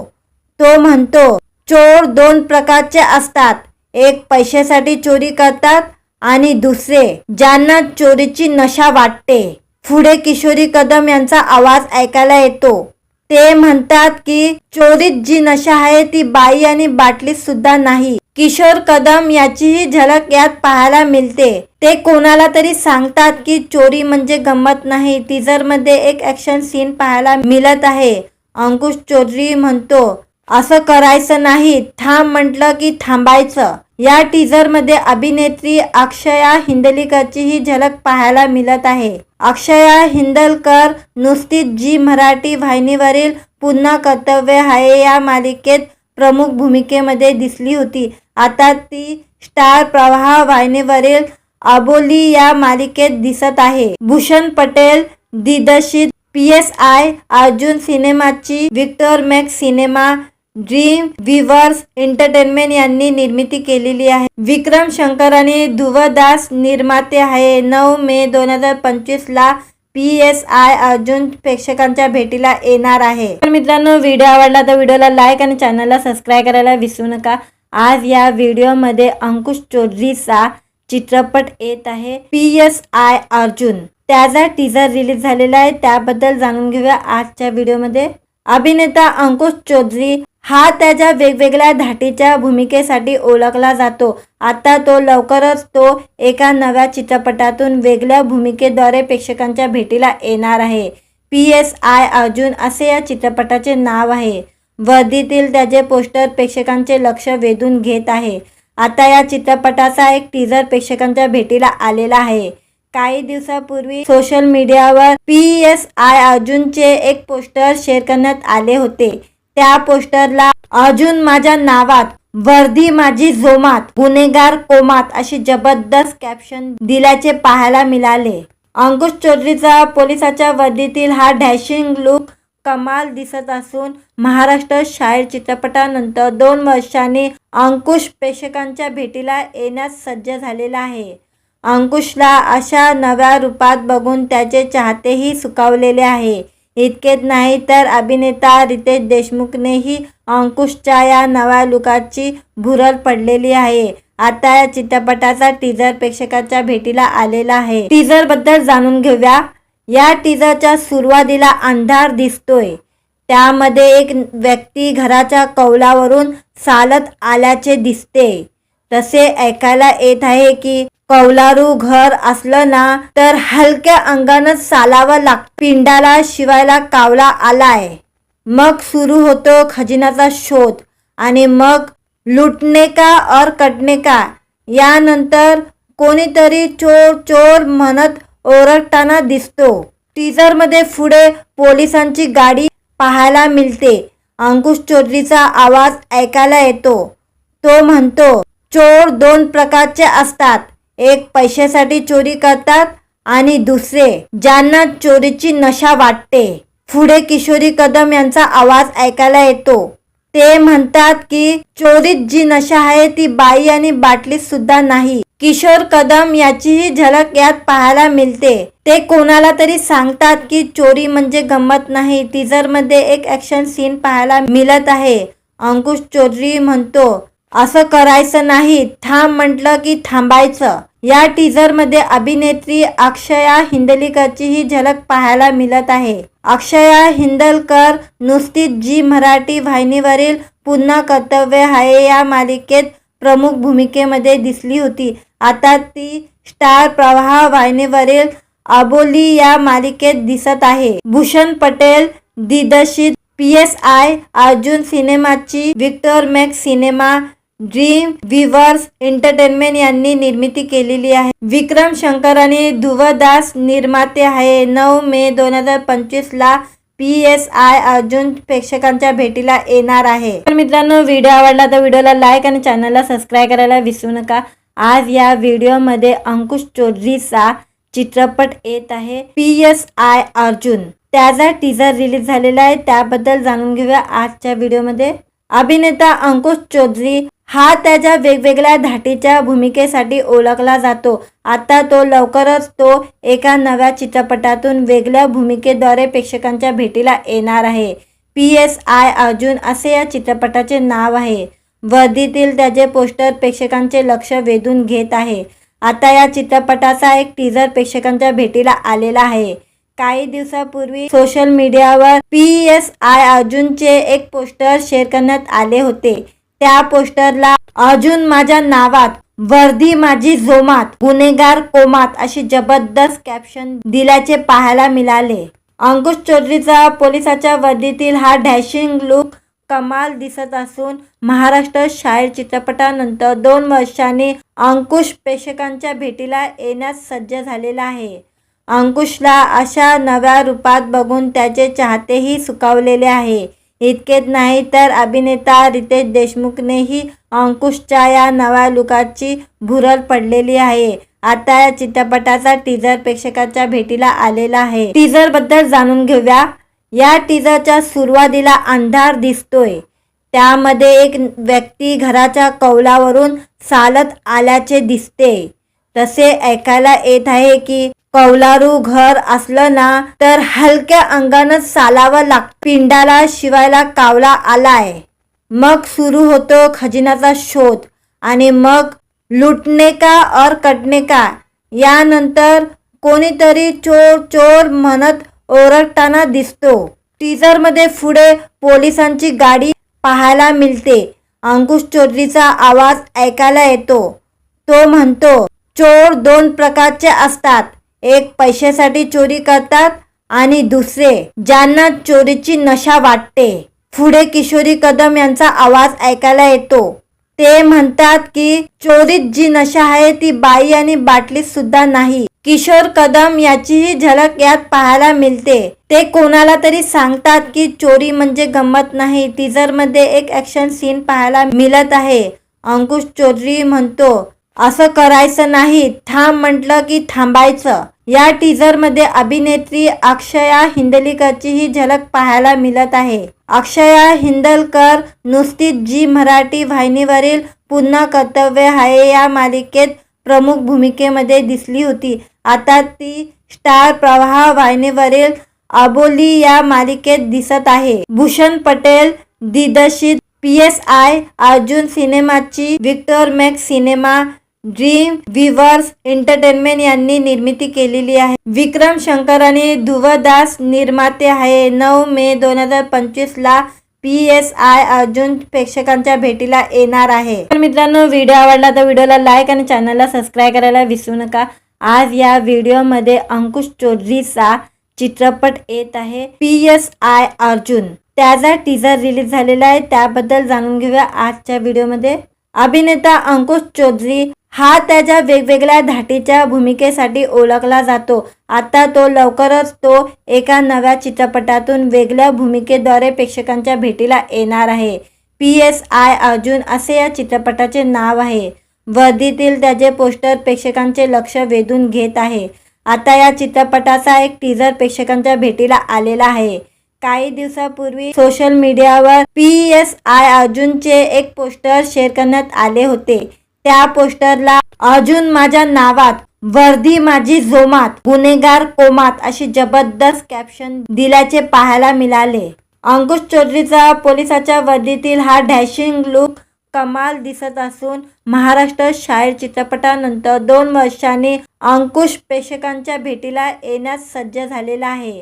तो म्हणतो, चोर दोन प्रकारचे असतात. एक पैशासाठी चोरी करतात आणि दुसरे ज्यांना चोरीची नशा वाटते. पुढे किशोरी कदम यांचा आवाज ऐकायला येतो. ते म्हणतात की चोरीत जी नशा आहे ती बाई आणि बाटलीत सुद्धा नाही. किशोर कदम याचीही झलक यात पाहायला मिळते. ते कोणाला तरी सांगतात की चोरी म्हणजे गंमत नाही. टीजरमध्ये एक ॲक्शन सीन पाहायला मिळत आहे. अंकुश चौधरी म्हणतो, असं करायचं नाही. थांब म्हटलं की थांबायचं. या टीजरमध्ये अभिनेत्री अक्षया हिंदलकरचीही झलक पाहायला मिळत आहे. अक्षया हिंदलकर नुसतीच झी मराठी वाहिनीवरील पुन्हा कर्तव्य आहे या मालिकेत प्रमुख भूमिकेमध्ये दिसली होती. आता ती स्टार प्रवाह वाहिनीवरील अबोली या मालिकेत दिसत आहे. भूषण पटेल दिग्दर्शित PSI अर्जुन सिनेमाची Victor Max Cinema Dream Weavers Entertainment यांनी निर्मिती केलेली आहे. विक्रम शंकर आणि ध्रुव दास निर्माते आहे. 9 मे 2025 ला PSI अर्जुन प्रेक्षकांच्या भेटीला येणार आहे. तर मित्रांनो, व्हिडिओ आवडला तर व्हिडिओला लाईक आणि चॅनलला सबस्क्राईब करायला विसरू नका. आज या व्हिडिओमध्ये अंकुश चौधरीचा चित्रपट येत आहे PSI अर्जुन. त्याचा टीजर रिलीज झालेला आहे, त्याबद्दल जाणून घेऊया आजच्या व्हिडिओमध्ये. अभिनेता अंकुश चौधरी हा त्याच्या वेगवेगळ्या धाटीच्या भूमिकेसाठी ओळखला जातो. आता तो लवकरच एका नव्या चित्रपटातून वेगळ्या भूमिकेद्वारे प्रेक्षकांच्या भेटीला येणार आहे. PSI अर्जुन असे या चित्रपटाचे नाव आहे. वर्दीतील त्याचे पोस्टर प्रेक्षकांचे लक्ष वेधून घेत आहे. आता या चित्रपटाचा एक टीजर प्रेक्षकांच्या भेटीला आलेला आहे. काही दिवसापूर्वी सोशल मीडियावर PSI अर्जुनचे एक पोस्टर शेअर करण्यात आले होते. त्या पोस्टरला अर्जुन माझ्या नावात, वर्दी माझी जोमात, गुन्हेगार कोमात अशी जबरदस्त कॅप्शन दिल्याचे पाहायला मिळाले. अंकुश चौधरीचा पोलिसाच्या वर्दीतील हा डॅशिंग लुक कमाल दिसत असून महाराष्ट्र शाहीर चित्रपटानंतर 2 वर्षांनी अंकुश प्रेक्षकांच्या भेटीला येण्यास सज्ज झालेला आहे. अंकुशला अशा नव्या रूपात बघून त्याचे चाहतेही सुखावलेले आहे. इतकेच नाही तर अभिनेता रितेश देशमुखनेही अंकुशच्या या नव्या लुकाची भुरळ पडलेली आहे. आता या चित्रपटाचा टीजर प्रेक्षकांच्या भेटीला आलेला आहे. टीजर बद्दल जाणून घेऊया. या टीजरच्या सुरुवातीला अंधार दिसतोय. त्यामध्ये एक व्यक्ती घराच्या कौलावरून चालत आल्याचे दिसते. तसे ऐकायला येत आहे की कौलारू घर असलं ना तर हलक्या अंगानंच चालावं लागतं. पिंडाला शिवायला कावला आलाय. मग सुरू होतो खजिन्याचा शोध आणि मग लुटणे का और कटणे का. यानंतर कोणीतरी चोर चोर म्हणत ओरडताना दिसतो. टीजरमध्ये पुढे पोलिसांची गाडी पाहायला मिळते. अंकुश चौधरीचा आवाज ऐकायला येतो. तो म्हणतो, चोर 2 प्रकारचे असतात. एक पैशासाठी चोरी करतात आणि दुसरे ज्यांना चोरीची नशा वाटते. पुढे किशोरी कदम यांचा आवाज ऐकायला येतो. ते म्हणतात की चोरीत जी नशा आहे ती बाई आणि बाटलीत सुद्धा नाही. किशोर कदम याचीही झलक यात पाहायला मिळते. ते कोणाला तरी सांगतात की चोरी म्हणजे गंमत नाही. टीजरमध्ये एक ॲक्शन सीन पाहायला मिळत आहे. अंकुश चौधरी म्हणतो, असं करायचं नाही, थांब म्हटलं की थांबायचं. या टीजरमध्ये अभिनेत्री अक्षया हिंदलकरचीही झलक पाहायला मिळत आहे. अक्षया हिंदलकर नुसतीच जी मराठी वाहिनीवरील पुन्हा कर्तव्य आहे या मालिकेत प्रमुख भूमिकेमध्ये दिसली होती. आता ती स्टार प्रवाह वाहिनीवरील अबोली या मालिकेत दिसत आहे. भूषण पटेल दिग्दर्शित PSI अर्जुन सिनेमाची Victor Max Cinema Dream Weavers Entertainment यांनी निर्मिती केलेली आहे. विक्रम शंकर आणि ध्रुव दास निर्माते आहे. 9 मे 2025 ला PSI अर्जुन प्रेक्षकांच्या भेटीला येणार आहे. तर मित्रांनो, व्हिडिओ आवडला तर व्हिडिओला लाईक आणि चॅनलला सबस्क्राईब करायला विसरू नका. आज या व्हिडिओमध्ये अंकुश चौधरीचा चित्रपट येत आहे PSI अर्जुन. त्याचा टीजर रिलीज झालेला आहे, त्याबद्दल जाणून घेऊया आजच्या व्हिडिओमध्ये. अभिनेता अंकुश चौधरी हा त्याच्या वेगवेगळ्या धाटीच्या भूमिकेसाठी ओळखला जातो. आता तो लवकरच एका नव्या चित्रपटातून वेगळ्या भूमिकेद्वारे प्रेक्षकांच्या भेटीला येणार आहे. PSI अर्जुन असे या चित्रपटाचे नाव आहे. वर्दीतील त्याचे पोस्टर प्रेक्षकांचे लक्ष वेधून घेत आहे. आता या चित्रपटाचा एक टीजर प्रेक्षकांच्या भेटीला आलेला आहे. काही दिवसापूर्वी सोशल मीडियावर PSI अर्जुनचे एक पोस्टर शेअर करण्यात आले होते. त्या पोस्टरला अर्जुन माझ्या नावात, वर्दी माझी जोमात, गुन्हेगार कोमात अशी जबरदस्त कॅप्शन दिल्याचे पाहायला मिळाले. अंकुश चौधरीचा पोलिसाच्या वर्दीतील हा डॅशिंग लुक कमाल दिसत असून महाराष्ट्र शाहीर चित्रपटानंतर 2 वर्षांनी अंकुश प्रेक्षकांच्या भेटीला येण्यास सज्ज झालेला आहे. अंकुशला अशा नव्या रूपात बघून त्याचे चाहतेही सुखावलेले आहे. इतकेच नाही तर अभिनेता रितेश देशमुखनेही अंकुशच्या या नव्या लुकाची भुरळ पडलेली आहे. आता या चित्रपटाचा टीजर प्रेक्षकांच्या भेटीला आलेला आहे. टीजर बद्दल जाणून घेऊया. या टीजरच्या सुरुवातीला अंधार दिसतोय. त्यामध्ये एक व्यक्ती घराच्या कौलावरून चालत आल्याचे दिसते. तसे ऐकायला येत आहे की कौलारू घर असलं ना तर हलक्या अंगानं चालावं लागतं. पिंडाला शिवायला कावला आलाय. मग सुरू होतो खजिन्याचा शोध आणि मग लुटणे का और कटणे का. यानंतर कोणीतरी चोर चोर म्हणत ओरडताना दिसतो. टीजरमध्ये पुढे पोलिसांची गाडी पाहायला मिळते. अंकुश चौधरीचा आवाज ऐकायला येतो. तो म्हणतो, चोर दोन प्रकारचे असतात. एक पैशासाठी चोरी करतात आणि दुसरे ज्यांना चोरीची नशा वाटते. पुढे किशोरी कदम यांचा आवाज ऐकायला येतो. ते म्हणतात की चोरीत जी नशा आहे ती बाई आणि बाटलीत सुद्धा नाही. किशोर कदम याचीही झलक यात पाहायला मिळते. ते कोणाला तरी सांगतात की चोरी म्हणजे गंमत नाही. टीजर मध्ये एक ऍक्शन सीन पाहायला मिळत आहे. अंकुश चौधरी म्हणतो, असं करायचं नाही, थांब म्हटलं की थांबायचं. या टीजर मध्ये अभिनेत्री अक्षया हिंदलकरचीही झलक पाहायला मिळत आहे. अक्षया हिंदलकर नुसतीच जी मराठी वाहिनीवरील पुन्हा कर्तव्य आहे या मालिकेत प्रमुख भूमिकेमध्ये दिसली होती. आता ती स्टार प्रवाह वाहिनीवरील अबोली या मालिकेत दिसत आहे. भूषण पटेल दिग्दर्शित PSI अर्जुन सिनेमाची Victor Max Cinema Dream Weavers Entertainment यांनी निर्मिती केलेली आहे. विक्रम शंकर आणि ध्रुव दास निर्माते आहे. 9 मे 2025 ला PSI अर्जुन प्रेक्षकांच्या भेटीला येणार आहे. तर मित्रांनो, व्हिडिओ आवडला तर व्हिडिओला लाईक आणि चॅनलला सबस्क्राईब करायला विसरू नका. आज या व्हिडिओमध्ये अंकुश चौधरीचा चित्रपट येत आहे PSI अर्जुन. त्याचा टीजर रिलीज झालेला आहे. त्याबद्दल जाणून घेऊया आजच्या व्हिडिओमध्ये. अभिनेता अंकुश चौधरी हा त्याच्या वेगवेगळ्या धाटीच्या भूमिकेसाठी ओळखला जातो. आता तो लवकरच एका नव्या चित्रपटातून वेगळ्या भूमिकेद्वारे प्रेक्षकांच्या भेटीला येणार आहे. PSI अर्जुन असे या चित्रपटाचे नाव आहे. वर्दीतील त्याचे पोस्टर प्रेक्षकांचे लक्ष वेधून घेत आहे. आता या चित्रपटाचा एक टीजर प्रेक्षकांच्या भेटीला आलेला आहे. काही दिवसापूर्वी सोशल मीडियावर PSI अर्जुनचे एक पोस्टर शेअर करण्यात आले होते. त्या पोस्टरला अर्जुन माझ्या नावात, वर्दी माझी जोमात, गुन्हेगार कोमात अशी जबरदस्त कॅप्शन दिल्याचे पाहायला मिळाले. अंकुश चौधरीचा पोलिसाच्या वर्दीतील हा डॅशिंग लुक कमाल दिसत असून महाराष्ट्र शाहीर चित्रपटानंतर 2 वर्षांनी अंकुश प्रेक्षकांच्या भेटीला येण्यास सज्ज झालेला आहे.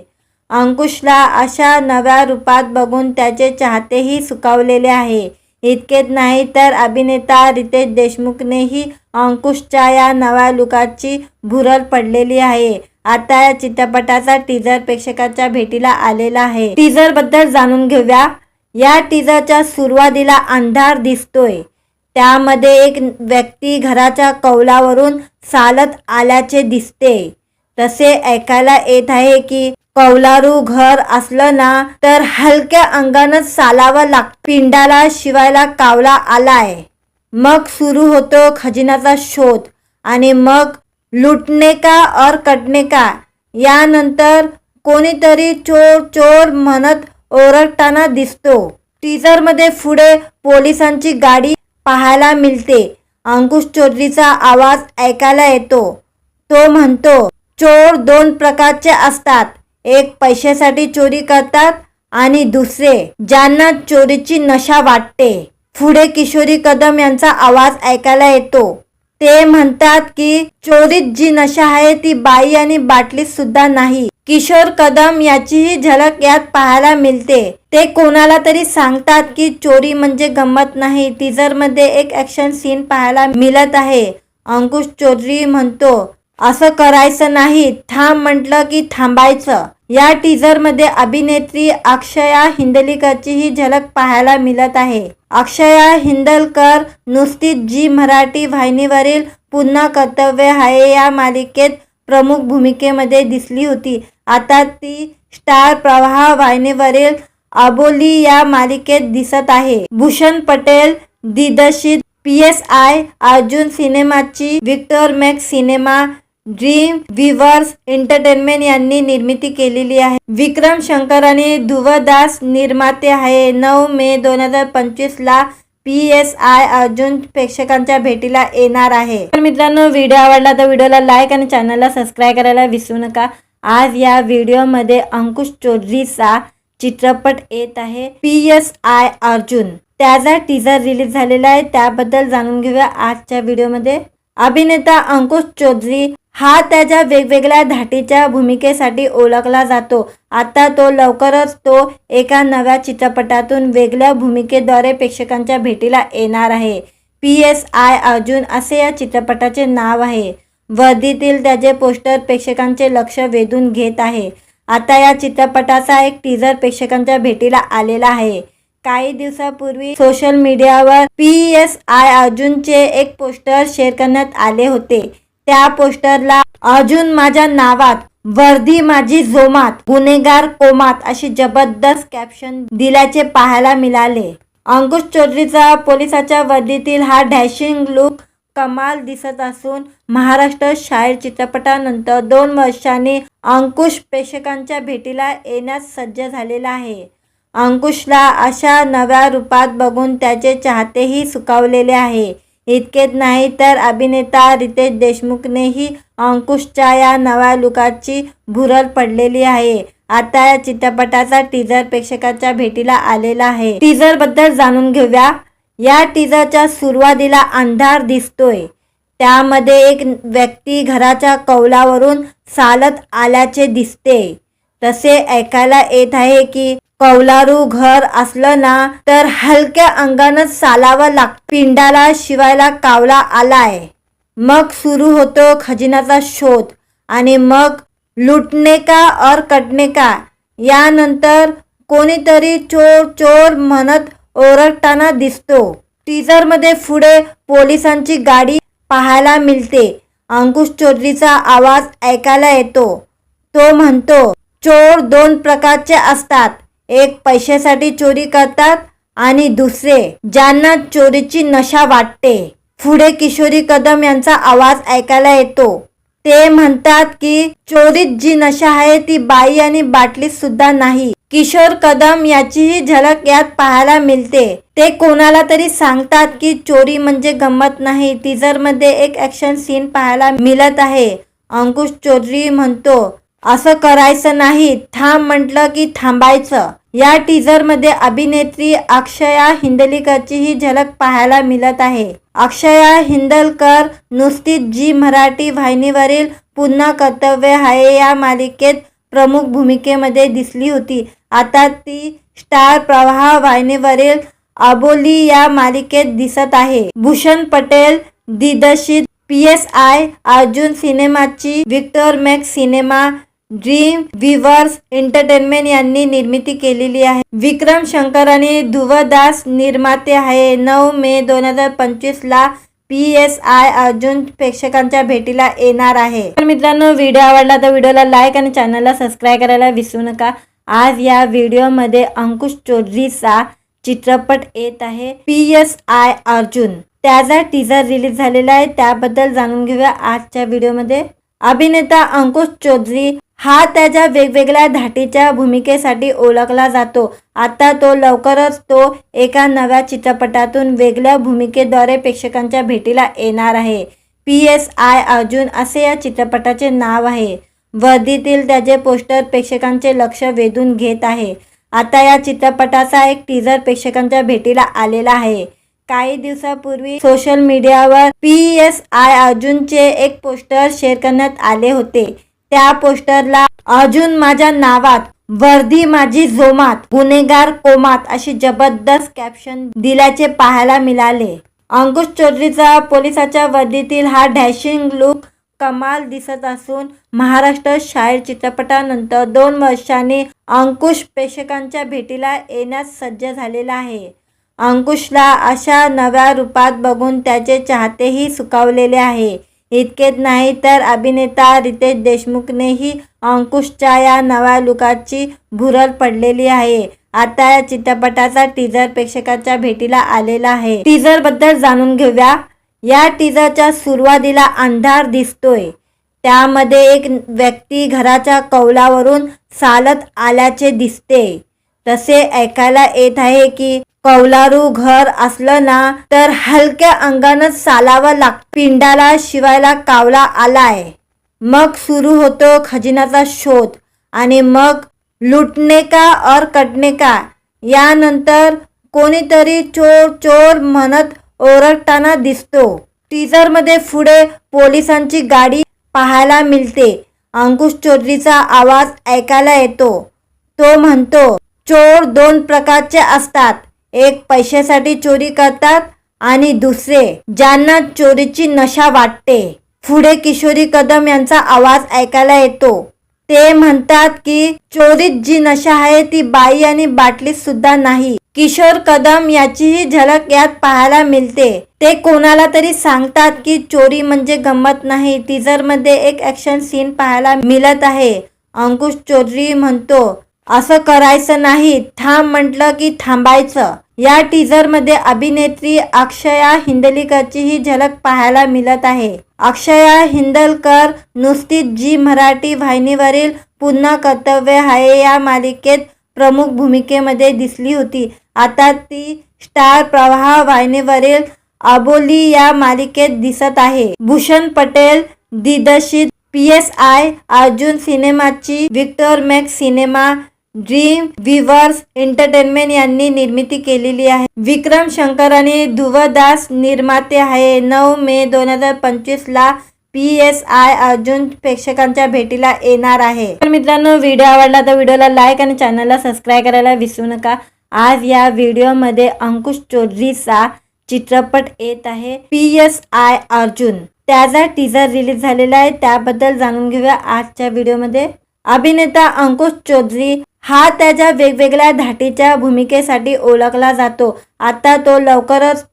अंकुशला अशा नव्या रूपात बघून त्याचे चाहतेही सुखावलेले आहे. इतकेच नाही तर अभिनेता रितेश देशमुखनेही अंकुशच्या या नव्या लुकाची भुरळ पडलेली आहे. आता या चित्रपटाचा टीजर प्रेक्षकांच्या भेटीला आलेला आहे. टीजर बद्दल जाणून घेऊया. या टीजरच्या सुरुवातीला अंधार दिसतोय. त्यामध्ये एक व्यक्ती घराच्या कौलावरून चालत आल्याचे दिसते. तसे ऐकायला येत आहे की कौलारू घर असलं ना तर हलक्या अंगानं चालावं लागतं. पिंडाला शिवायला कावला आलाय. मग सुरू होतो खजिन्याचा शोध आणि मग लुटणे का और कटणे का. यानंतर कोणीतरी चोर चोर म्हणत ओरडताना दिसतो. टीजरमध्ये पुढे पोलिसांची गाडी पाहायला मिळते. अंकुश चौधरीचा आवाज ऐकायला येतो. तो म्हणतो, चोर दोन प्रकारचे असतात. एक पैशासाठी चोरी करतात आणि दुसरे ज्यांना चोरीची नशा वाटते. पुढे किशोरी कदम यांचा आवाज ऐकायला येतो. ते म्हणतात की चोरीत जी नशा आहे ती बाई आणि बाटलीत सुद्धा नाही. किशोर कदम याचीही झलक यात पाहायला मिळते. ते कोणाला तरी सांगतात की चोरी म्हणजे गंमत नाही. टीजर मध्ये एक ऍक्शन सीन पाहायला मिळत आहे. अंकुश चौधरी म्हणतो, असं करायचं नाही, थांब म्हटलं की थांबायचं. या टीजर मध्ये अभिनेत्री अक्षया हिंदलकरचीही झलक पाहायला मिळत आहे. अक्षया हिंदलकर नुसतीच जी मराठी वाहिनीवरील पुन्हा कर्तव्य आहे या मालिकेत प्रमुख भूमिकेमध्ये दिसली होती. आता ती स्टार प्रवाह वाहिनीवरील अबोली या मालिकेत दिसत आहे. भूषण पटेल दिग्दर्शित PSI अर्जुन सिनेमाची Victor Max Cinema Dream Weavers Entertainment यांनी निर्मिती केलेली आहे. विक्रम शंकर आणि ध्रुव दास निर्माते आहे. 9 मे 2025 ला PSI अर्जुन प्रेक्षकांच्या भेटीला येणार आहे. तर मित्रांनो, व्हिडिओ आवडला तर व्हिडिओला लाईक आणि चॅनलला सबस्क्राईब करायला विसरू नका. आज या व्हिडिओमध्ये अंकुश चौधरीचा चित्रपट येत आहे PSI अर्जुन. त्याचा टीजर रिलीज झालेला आहे, त्याबद्दल जाणून घेऊया आजच्या व्हिडिओमध्ये. अभिनेता अंकुश चौधरी हा त्याच्या वेगवेगळ्या धाटीच्या भूमिकेसाठी ओळखला जातो. आता तो लवकरच एका नव्या चित्रपटातून वेगळ्या भूमिकेद्वारे प्रेक्षकांच्या भेटीला येणार आहे. PSI अर्जुन असे या चित्रपटाचे नाव आहे. वर्दीतील त्याचे पोस्टर प्रेक्षकांचे लक्ष वेधून घेत आहे. आता या चित्रपटाचा एक टीजर प्रेक्षकांच्या भेटीला आलेला आहे. काही दिवसापूर्वी सोशल मीडियावर PSI अर्जुनचे एक पोस्टर शेअर करण्यात आले होते. त्या पोस्टरला अर्जुन माझ्या नावात, वर्दी माझी जोमात, गुन्हेगार कोमात अशी जबरदस्त कॅप्शन दिल्याचे पाहायला मिळाले. अंकुश चौधरीचा पोलिसाच्या वर्दीतील हा डॅशिंग लुक कमाल दिसत असून महाराष्ट्र शायर चित्रपटानंतर 2 वर्षांनी अंकुश प्रेक्षकांच्या भेटीला येण्यास सज्ज झालेला आहे. अंकुशला अशा नव्या रूपात बघून त्याचे चाहतेही सुखावलेले आहे. इतकेच नाही तर अभिनेता रितेश देशमुखनेही अंकुशच्या या नव्या लुकाची भुरळ पडलेली आहे. आता या चित्रपटाचा टीजर प्रेक्षकांच्या भेटीला आलेला आहे. टीजर बद्दल जाणून घेऊया. या टीजरच्या सुरुवातीला अंधार दिसतोय. त्यामध्ये एक व्यक्ती घराच्या कौलावरून चालत आल्याचे दिसते. तसे ऐकायला येत आहे की कौलारू घर असलं ना तर हलक्या अंगानंच चालावं लागतं. पिंडाला शिवायला कावला आलाय. मग सुरू होतो खजिन्याचा शोध आणि मग लुटणे का और कटणे का. यानंतर कोणीतरी चोर चोर म्हणत ओरडताना दिसतो. टीजरमध्ये पुढे पोलिसांची गाडी पाहायला मिळते. अंकुश चौधरीचा आवाज ऐकायला येतो. तो म्हणतो, चोर 2 प्रकारचे असतात. एक पैशासाठी चोरी करतात आणि दुसरे ज्यांना चोरीची नशा वाटते. पुढे किशोरी कदम यांचा आवाज ऐकायला येतो. ते म्हणतात की चोरीत जी नशा आहे ती बाई आणि बाटलीत सुद्धा नाही. किशोर कदम याचीही झलक यात पाहायला मिळते. ते कोणाला तरी सांगतात की चोरी म्हणजे गंमत नाही. टीजरमध्ये एक ॲक्शन सीन पाहायला मिळत आहे. अंकुश चौधरी म्हणतो, असं करायचं नाही, थांब म्हटलं की थांबायचं. या टीजरमध्ये अभिनेत्री अक्षया हिंदलकरचीही झलक पाहायला मिळत आहे. अक्षया हिंदलकर नुसतीच जी मराठी वाहिनीवरील पुन्हा कर्तव्य आहे या मालिकेत प्रमुख भूमिकेमध्ये दिसली होती. आता ती स्टार प्रवाह वाहिनीवरील अबोली या मालिकेत दिसत आहे. भूषण पटेल दिग्दर्शित PSI अर्जुन सिनेमाची Victor Max Cinema Dream Weavers Entertainment यांनी निर्मिती केलेली आहे. विक्रम शंकर आणि ध्रुव दास निर्माते आहे. 9 मे 2025 ला PSI अर्जुन प्रेक्षकांच्या भेटीला येणार आहे. तर मित्रांनो, व्हिडिओ आवडला तर व्हिडिओला लाईक आणि चॅनलला सबस्क्राईब करायला विसरू नका. आज या व्हिडिओमध्ये अंकुश चौधरीचा चित्रपट येत आहे PSI अर्जुन. त्याचा टीजर रिलीज झालेला आहे, त्याबद्दल जाणून घेऊया आजच्या व्हिडिओमध्ये. अभिनेता अंकुश चौधरी हा त्याच्या वेगवेगळ्या धाटीच्या भूमिकेसाठी ओळखला जातो. आता तो लवकरच एका नव्या चित्रपटातून वेगळ्या भूमिकेद्वारे प्रेक्षकांच्या भेटीला येणार आहे. PSI अर्जुन असे या चित्रपटाचे नाव आहे. वर्दीतील त्याचे पोस्टर प्रेक्षकांचे लक्ष वेधून घेत आहे. आता या चित्रपटाचा एक टीजर प्रेक्षकांच्या भेटीला आलेला आहे. काही दिवसापूर्वी सोशल मीडियावर PSI अर्जुनचे एक पोस्टर शेअर करण्यात आले होते. त्या पोस्टरला अर्जुन माझ्या नावात, वर्दी माझी जोमात, गुन्हेगार कोमात अशी जबरदस्त कॅप्शन दिल्याचे पाहायला मिळाले. अंकुश चौधरीचा पोलिसाच्या वर्दीतील हा डॅशिंग लुक कमाल दिसत असून महाराष्ट्र शायर चित्रपटानंतर 2 वर्षांनी अंकुश प्रेक्षकांच्या भेटीला येण्यास सज्ज झालेला आहे. अंकुशला अशा नव्या रूपात बघून त्याचे चाहतेही सुखावलेले आहे. इतकेच नाही तर अभिनेता रितेश देशमुखनेही अंकुशच्या या नव्या लुकाची भुरळ पडलेली आहे. आता या चित्रपटाचा टीजर प्रेक्षकांच्या भेटीला आलेला आहे. टीजर बद्दल जाणून घेऊया. या टीजरच्या सुरुवातीला अंधार दिसतोय. त्यामध्ये एक व्यक्ती घराच्या कौलावरून चालत आल्याचे दिसते. तसे ऐकायला येत आहे की कौलारू घर असलं ना तर हलक्या अंगानं चालावं लागतं. पिंडाला शिवायला कावला आलाय. मग सुरू होतो खजिन्याचा शोध आणि मग लुटणे का और कटणे का. यानंतर कोणीतरी चोर चोर म्हणत ओरडताना दिसतो. टीजरमध्ये पुढे पोलिसांची गाडी पाहायला मिळते. अंकुश चौधरीचा आवाज ऐकायला येतो. तो म्हणतो, चोर दोन प्रकारचे असतात. एक पैशासाठी चोरी करतात आणि दुसरे ज्यांना चोरीची नशा वाटते. पुढे किशोरी कदम यांचा आवाज ऐकायला येतो. ते म्हणतात की चोरीत जी नशा आहे ती बाई आणि बाटलीत सुद्धा नाही. किशोर कदम याचीही झलक यात पाहायला मिळते. ते कोणाला तरी सांगतात की चोरी म्हणजे गंमत नाही. टीजरमध्ये एक ऍक्शन सीन पाहायला मिळत आहे. अंकुश चौधरी म्हणतो, असं करायचं नाही, थांब म्हटलं की थांबायचं. या टीजरमध्ये अभिनेत्री अक्षया हिंदलकरचीही झलक पाहायला मिळत आहे. अक्षया हिंदलकर नुकतीच झी मराठी वाहिनीवरील पुन्हा कर्तव्य आहे या मालिकेत प्रमुख भूमिकेमध्ये दिसली होती. आता ती स्टार प्रवाह वाहिनीवरील अबोली या मालिकेत दिसत आहे. भूषण पटेल दिग्दर्शित PSI अर्जुन सिनेमाची Victor Max Cinema Dream Weavers Entertainment यांनी निर्मिती केलेली आहे. विक्रम शंकर आणि ध्रुव दास निर्माते आहे. 9 मे 2025 ला PSI अर्जुन प्रेक्षकांच्या भेटीला येणार आहे. तर मित्रांनो, व्हिडिओ आवडला तर व्हिडिओला लाईक आणि चॅनलला सबस्क्राईब करायला विसरू नका. आज या व्हिडिओमध्ये अंकुश चौधरीचा चित्रपट येत आहे PSI अर्जुन. त्याचा टीजर रिलीज झालेला आहे. त्याबद्दल जाणून घेऊया आजच्या व्हिडिओमध्ये. अभिनेता अंकुश चौधरी हा त्याच्या वेगवेगळ्या धाटीच्या भूमिकेसाठी ओळखला जातो. आता तो लवकरच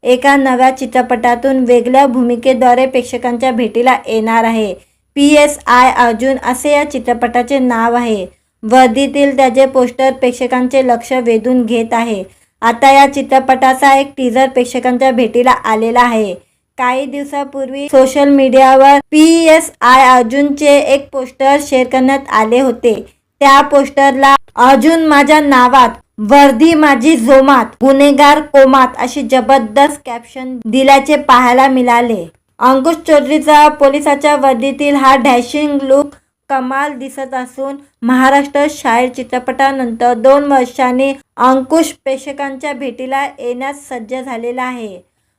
एका नव्या चित्रपटातून वेगळ्या भूमिकेद्वारे प्रेक्षकांच्या भेटीला येणार आहे. PSI अर्जुन असे या चित्रपटाचे नाव आहे. वर्दीतील त्याचे पोस्टर प्रेक्षकांचे लक्ष वेधून घेत आहे. आता या चित्रपटाचा एक टीजर प्रेक्षकांच्या भेटीला आलेला आहे. काही दिवसापूर्वी सोशल मीडियावर PSI अर्जुनचे एक पोस्टर शेअर करण्यात आले होते. त्या पोस्टरला अर्जुन माझ्या नावात, वर्दी माझी जोमात, गुन्हेगार कोमात अशी जबरदस्त कॅप्शन दिल्याचे पाहायला मिळाले. अंकुश चौधरीचा पोलिसाच्या वर्दीतील हा डॅशिंग लुक कमाल दिसत असून महाराष्ट्र शाहीर चित्रपटानंतर 2 वर्षांनी अंकुश प्रेक्षकांच्या भेटीला येण्यास सज्ज झालेला आहे.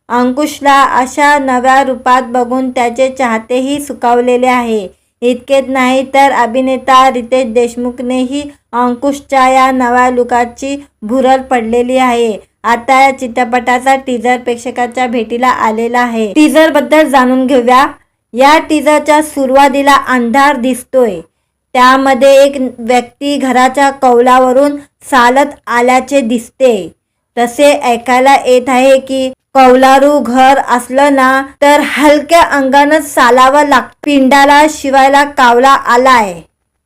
अंकुशला अशा नव्या रूपात बघून त्याचे चाहतेही सुखावलेले आहे. इतकेच नाही तर अभिनेता रितेश देशमुखनेही अंकुशच्या या नव्या लुकाची भुरळ पडलेली आहे. आता या चित्रपटाचा टीजर प्रेक्षकांच्या भेटीला आलेला आहे. टीजर बद्दल जाणून घेऊया. या टीजरच्या सुरुवातीला अंधार दिसतोय. त्यामध्ये एक व्यक्ती घराच्या कौलावरून चालत आल्याचे दिसते. तसे ऐकायला येत आहे की कौलारू घर असलं ना तर हलक्या अंगानं चालावं लागतं. पिंडाला शिवायला कावला आलाय.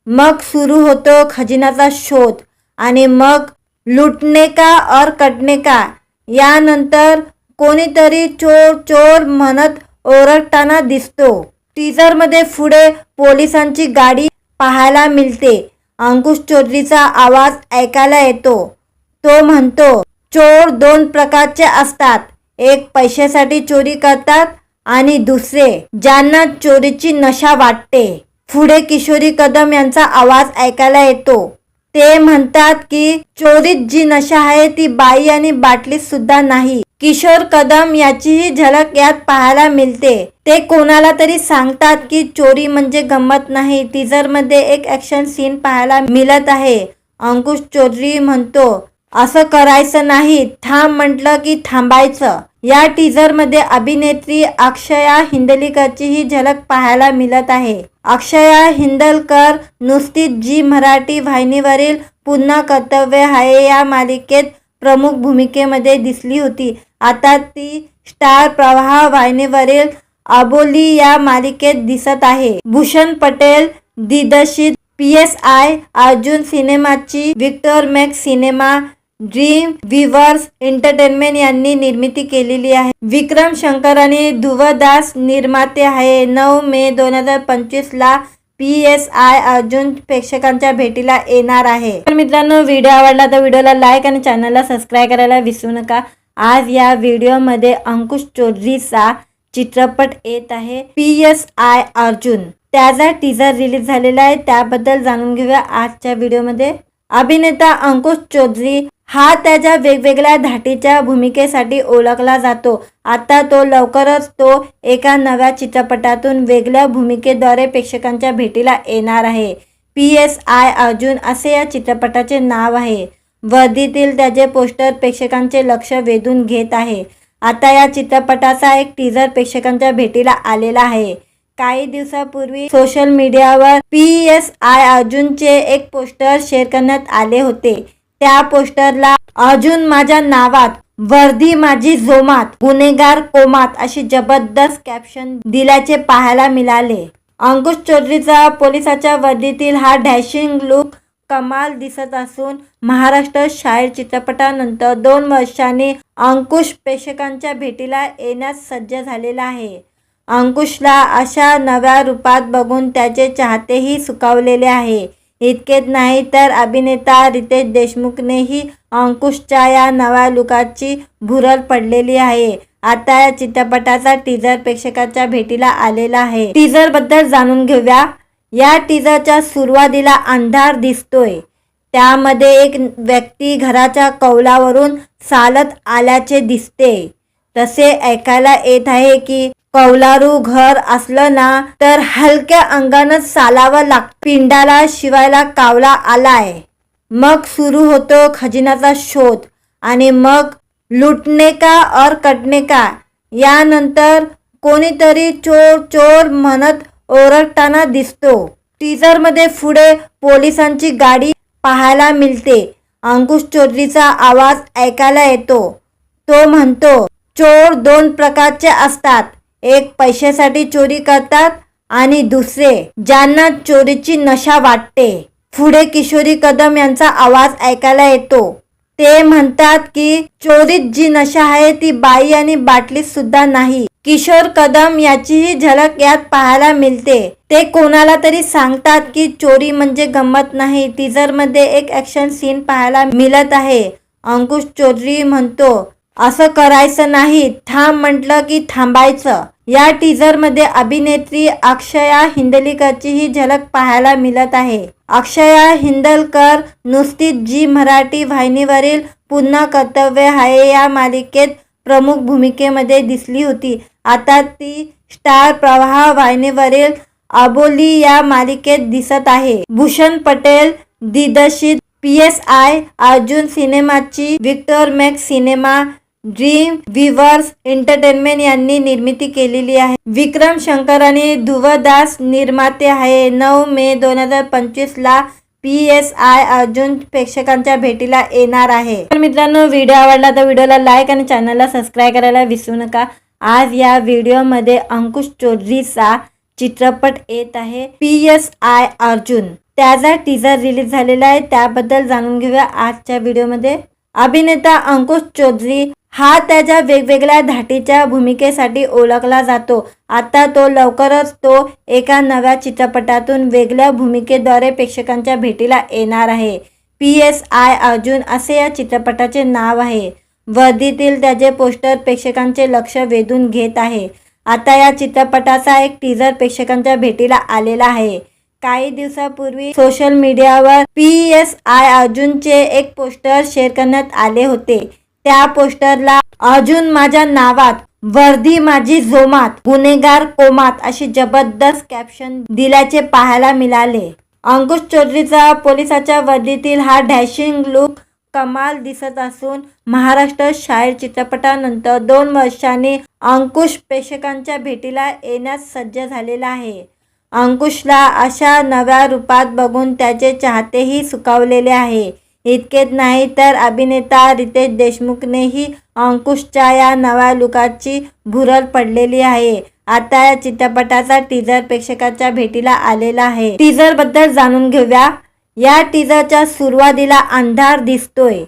मग सुरू होतो खजिन्याचा शोध आणि मग लुटणे का और कटणे का. यानंतर कोणीतरी चोर चोर म्हणत ओरडताना दिसतो. टीजरमध्ये पुढे पोलिसांची गाडी पाहायला मिळते. अंकुश चौधरीचा आवाज ऐकायला येतो. तो म्हणतो, चोर दोन प्रकारचे असतात. एक पैशासाठी चोरी करतात आणि दुसरे ज्यांना चोरीची नशा वाटते. पुढे किशोरी कदम यांचा आवाज ऐकायला येतो. ते म्हणतात की चोरीत जी नशा आहे ती बाई आणि बाटलीत सुद्धा नाही. किशोर कदम याचीही झलक यात पाहायला मिळते. ते कोणाला तरी सांगतात की चोरी म्हणजे गंमत नाही. टीजरमध्ये एक ऍक्शन सीन पाहायला मिळत आहे. अंकुश चौधरी म्हणतो, असं करायचं नाही, थांब म्हटलं की थांबायचं. या टीजरमध्ये अभिनेत्री अक्षया हिंदलकरचीही झलक पाहायला मिळत आहे. अक्षया हिंदलकर नुकतीच झी मराठी वाहिनीवरील पुन्हा कर्तव्य आहे या मालिकेत प्रमुख भूमिकेमध्ये दिसली होती. आता ती स्टार प्रवाह वाहिनीवरील अबोली या मालिकेत दिसत आहे. भूषण पटेल दिग्दर्शित PSI अर्जुन सिनेमाची Victor Max Cinema Dream Weavers Entertainment यांनी निर्मिती केलेली आहे. विक्रम शंकर आणि ध्रुव दास निर्माते आहे. 9 मे 2025 ला PSI अर्जुन प्रेक्षकांच्या भेटीला येणार आहे. तर मित्रांनो, व्हिडिओ आवडला तर व्हिडिओला लाईक आणि चॅनलला सबस्क्राईब करायला विसरू नका. आज या व्हिडिओमध्ये अंकुश चौधरीचा चित्रपट येत आहे PSI अर्जुन. त्याचा टीजर रिलीज झालेला आहे, त्याबद्दल जाणून घेऊया आजच्या व्हिडिओमध्ये. अभिनेता अंकुश चौधरी हा त्याच्या वेगवेगळ्या धाटीच्या भूमिकेसाठी ओळखला जातो. आता तो लवकरच एका नव्या चित्रपटातून वेगळ्या भूमिकेद्वारे प्रेक्षकांच्या भेटीला येणार आहे. PSI अर्जुन असे या चित्रपटाचे नाव आहे. वर्दीतील त्याचे पोस्टर प्रेक्षकांचे लक्ष वेधून घेत आहे. आता या चित्रपटाचा एक टीजर प्रेक्षकांच्या भेटीला आलेला आहे. काही दिवसापूर्वी सोशल मीडियावर PSI अर्जुनचे एक पोस्टर शेअर करण्यात आले होते. त्या पोस्टरला अर्जुन माझ्या नावात, वर्दी माझी जोमात, गुन्हेगार कोमात अशी जबरदस्त कॅप्शन दिल्याचे पाहायला मिळाले. अंकुश चौधरीचा पोलिसाच्या वर्दीतील हा डॅशिंग लुक कमाल दिसत असून महाराष्ट्र शाहीर चित्रपटानंतर 2 वर्षांनी अंकुश प्रेक्षकांच्या भेटीला येण्यास सज्ज झालेला आहे. अंकुशला अशा नव्या रूपात बघून त्याचे चाहतेही सुखावलेले आहे. इतकेच नाही तर अभिनेता रितेश देशमुखनेही अंकुशच्या या नव्या लुकाची भुरळ पडलेली आहे. आता या चित्रपटाचा टीजर प्रेक्षकांच्या भेटीला आलेला आहे. टीजर बद्दल जाणून घेऊया. या टीजरच्या सुरुवातीला अंधार दिसतोय. त्यामध्ये एक व्यक्ती घराच्या कौलावरून चालत आल्याचे दिसते. तसे ऐकायला येत आहे की कौलारू घर असलं ना तर हलक्या अंगानंच चालावं लागतं. पिंडाला शिवायला कावला आलाय. मग सुरू होतो खजिन्याचा शोध आणि मग लुटणे का और कटणे का. यानंतर कोणीतरी चोर चोर म्हणत ओरडताना दिसतो. टीजरमध्ये पुढे पोलिसांची गाडी पाहायला मिळते. अंकुश चौधरीचा आवाज ऐकायला येतो. तो म्हणतो, चोर 2 प्रकारचे असतात. एक पैशासाठी चोरी करतात आणि दुसरे ज्यांना चोरीची नशा वाटते. पुढे किशोरी कदम यांचा आवाज ऐकायला येतो. ते म्हणतात की चोरीत जी नशा आहे ती बाई आणि बाटलीत सुद्धा नाही. किशोर कदम याचीही झलक यात पाहायला मिळते. ते कोणाला तरी सांगतात की चोरी म्हणजे गंमत नाही. टीजरमध्ये एक ॲक्शन सीन पाहायला मिळत आहे. अंकुश चौधरी म्हणतो, असं करायचं नाही, थांब म्हटलं की थांबायचं. या टीजरमध्ये अभिनेत्री अक्षया हिंदलकरचीही झलक पाहायला मिळत आहे. अक्षया हिंदलकर नुसतीच जी मराठी वाहिनीवरील पुन्हा कर्तव्य आहे या मालिकेत प्रमुख भूमिकेमध्ये दिसली होती. आता ती स्टार प्रवाह वाहिनीवरील अबोली या मालिकेत दिसत आहे. भूषण पटेल दिग्दर्शित PSI अर्जुन सिनेमाची Victor Max Cinema Dream Weavers Entertainment यांनी निर्मिती केलेली आहे. विक्रम शंकर आणि ध्रुव दास निर्माते आहे. 9 मे 2025 ला PSI अर्जुन प्रेक्षकांच्या भेटीला येणार आहे. तर मित्रांनो, व्हिडिओ आवडला तर व्हिडिओला लाईक आणि चॅनलला सबस्क्राईब करायला विसरू नका. आज या व्हिडिओमध्ये अंकुश चौधरीचा चित्रपट येत आहे PSI अर्जुन. त्याचा टीजर रिलीज झालेला आहे, त्याबद्दल जाणून घेऊया आजच्या व्हिडिओमध्ये. अभिनेता अंकुश चौधरी हा त्याच्या वेगवेगळ्या धाटीच्या भूमिकेसाठी ओळखला जातो. आता तो लवकरच एका नव्या चित्रपटातून वेगळ्या भूमिकेद्वारे प्रेक्षकांच्या भेटीला येणार आहे. PSI अर्जुन असे या चित्रपटाचे नाव आहे. वर्दीतील त्याचे पोस्टर प्रेक्षकांचे लक्ष वेधून घेत आहे. आता या चित्रपटाचा एक टीजर प्रेक्षकांच्या भेटीला आलेला आहे. काही दिवसापूर्वी सोशल मीडियावर PSI अर्जुनचे एक पोस्टर शेअर करण्यात आले होते. त्या पोस्टरला अर्जुन माझ्या नावात, वर्दी माझी जोमात, गुन्हेगार कोमात अशी जबरदस्त कॅप्शन दिल्याचे पाहायला मिळाले. अंकुश चौधरीचा पोलिसाच्या वर्दीतील हा डॅशिंग लुक कमाल दिसत असून महाराष्ट्र शाहीर चित्रपटानंतर 2 वर्षांनी अंकुश प्रेक्षकांच्या भेटीला येण्यास सज्ज झालेला आहे. अंकुशला अशा नव्या रूपात बघून त्याचे चाहतेही सुखावलेले आहे. इतकेच नाही तर अभिनेता रितेश देशमुखनेही अंकुशच्या या नव्या लुकाची भुरळ पडलेली आहे. आता या चित्रपटाचा टीजर प्रेक्षकांच्या भेटीला आलेला आहे. टीजर बद्दल जाणून घेऊया. या टीजरच्या सुरुवातीला अंधार दिसतोय.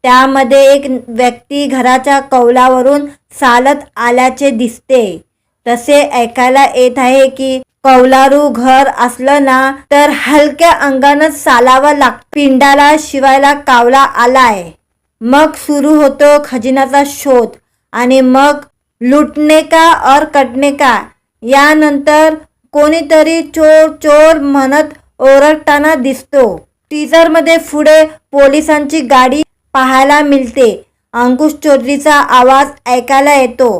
त्यामध्ये एक व्यक्ती घराच्या कौलावरून चालत आल्याचे दिसते. तसे ऐकायला येत आहे की कौलारू घर असलं ना तर हलक्या अंगानच चालावं लागतं. पिंडाला शिवायला कावला आलाय. मग सुरू होतो खजिन्याचा शोध आणि मग लुटणे का और कटणे का. यानंतर कोणीतरी चोर चोर म्हणत ओरडताना दिसतो. टीजरमध्ये पुढे पोलिसांची गाडी पाहायला मिळते. अंकुश चौधरीचा आवाज ऐकायला येतो.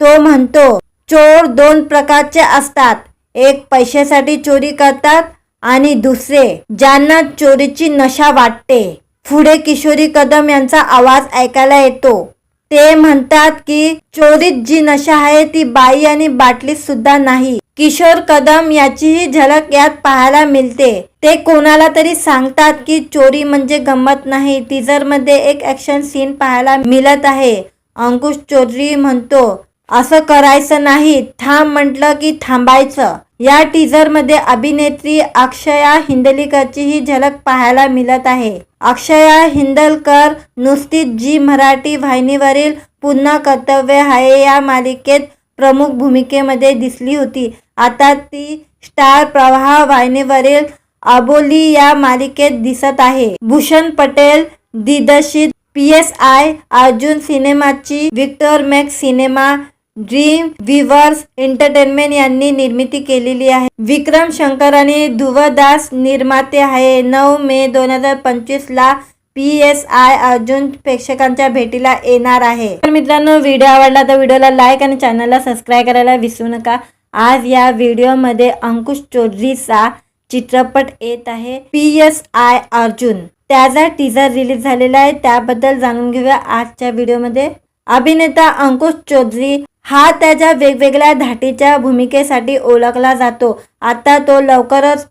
तो म्हणतो, चोर दोन प्रकारचे असतात. एक पैशासाठी चोरी करतात आणि दुसरे ज्यांना चोरीची नशा वाटते. पुढे किशोरी कदम यांचा आवाज ऐकायला येतो. ते म्हणतात की चोरीत जी नशा आहे ती बाई आणि बाटलीत सुद्धा नाही. किशोर कदम याचीही झलक यात पाहायला मिळते. ते कोणाला तरी सांगतात की चोरी म्हणजे गंमत नाही. टीजरमध्ये एक ॲक्शन सीन पाहायला मिळत आहे. अंकुश चौधरी म्हणतो, असं करायचं नाही, थांब म्हटलं की थांबायचं. या टीजरमध्ये अभिनेत्री अक्षया हिंदलकरचीही झलक पाहायला मिळत आहे. अक्षया हिंदलकर नुसतीच जी मराठी वाहिनीवरील पुन्हा कर्तव्य आहे या मालिकेत प्रमुख भूमिकेमध्ये दिसली होती. आता ती स्टार प्रवाह वाहिनीवरील अबोली या मालिकेत दिसत आहे. भूषण पटेल दिग्दर्शित PSI अर्जुन सिनेमाची Victor Max Cinema Dream Weavers Entertainment यांनी निर्मिती केलेली आहे. विक्रम शंकर आणि ध्रुव दास निर्माते आहे. 9 मे 2025 ला PSI अर्जुन प्रेक्षकांच्या भेटीला येणार आहे. तर मित्रांनो, व्हिडिओ आवडला तर व्हिडिओला लाईक आणि चॅनलला सबस्क्राईब करायला विसरू नका. आज या व्हिडिओमध्ये अंकुश चौधरीचा चित्रपट येत आहे PSI अर्जुन. त्याचा टीजर रिलीज झालेला आहे. त्याबद्दल जाणून घेऊया आजच्या व्हिडिओमध्ये. अभिनेता अंकुश चौधरी हा त्याच्या वेगवेगळ्या धाटीच्या भूमिकेसाठी ओळखला जातो. आता तो लवकरच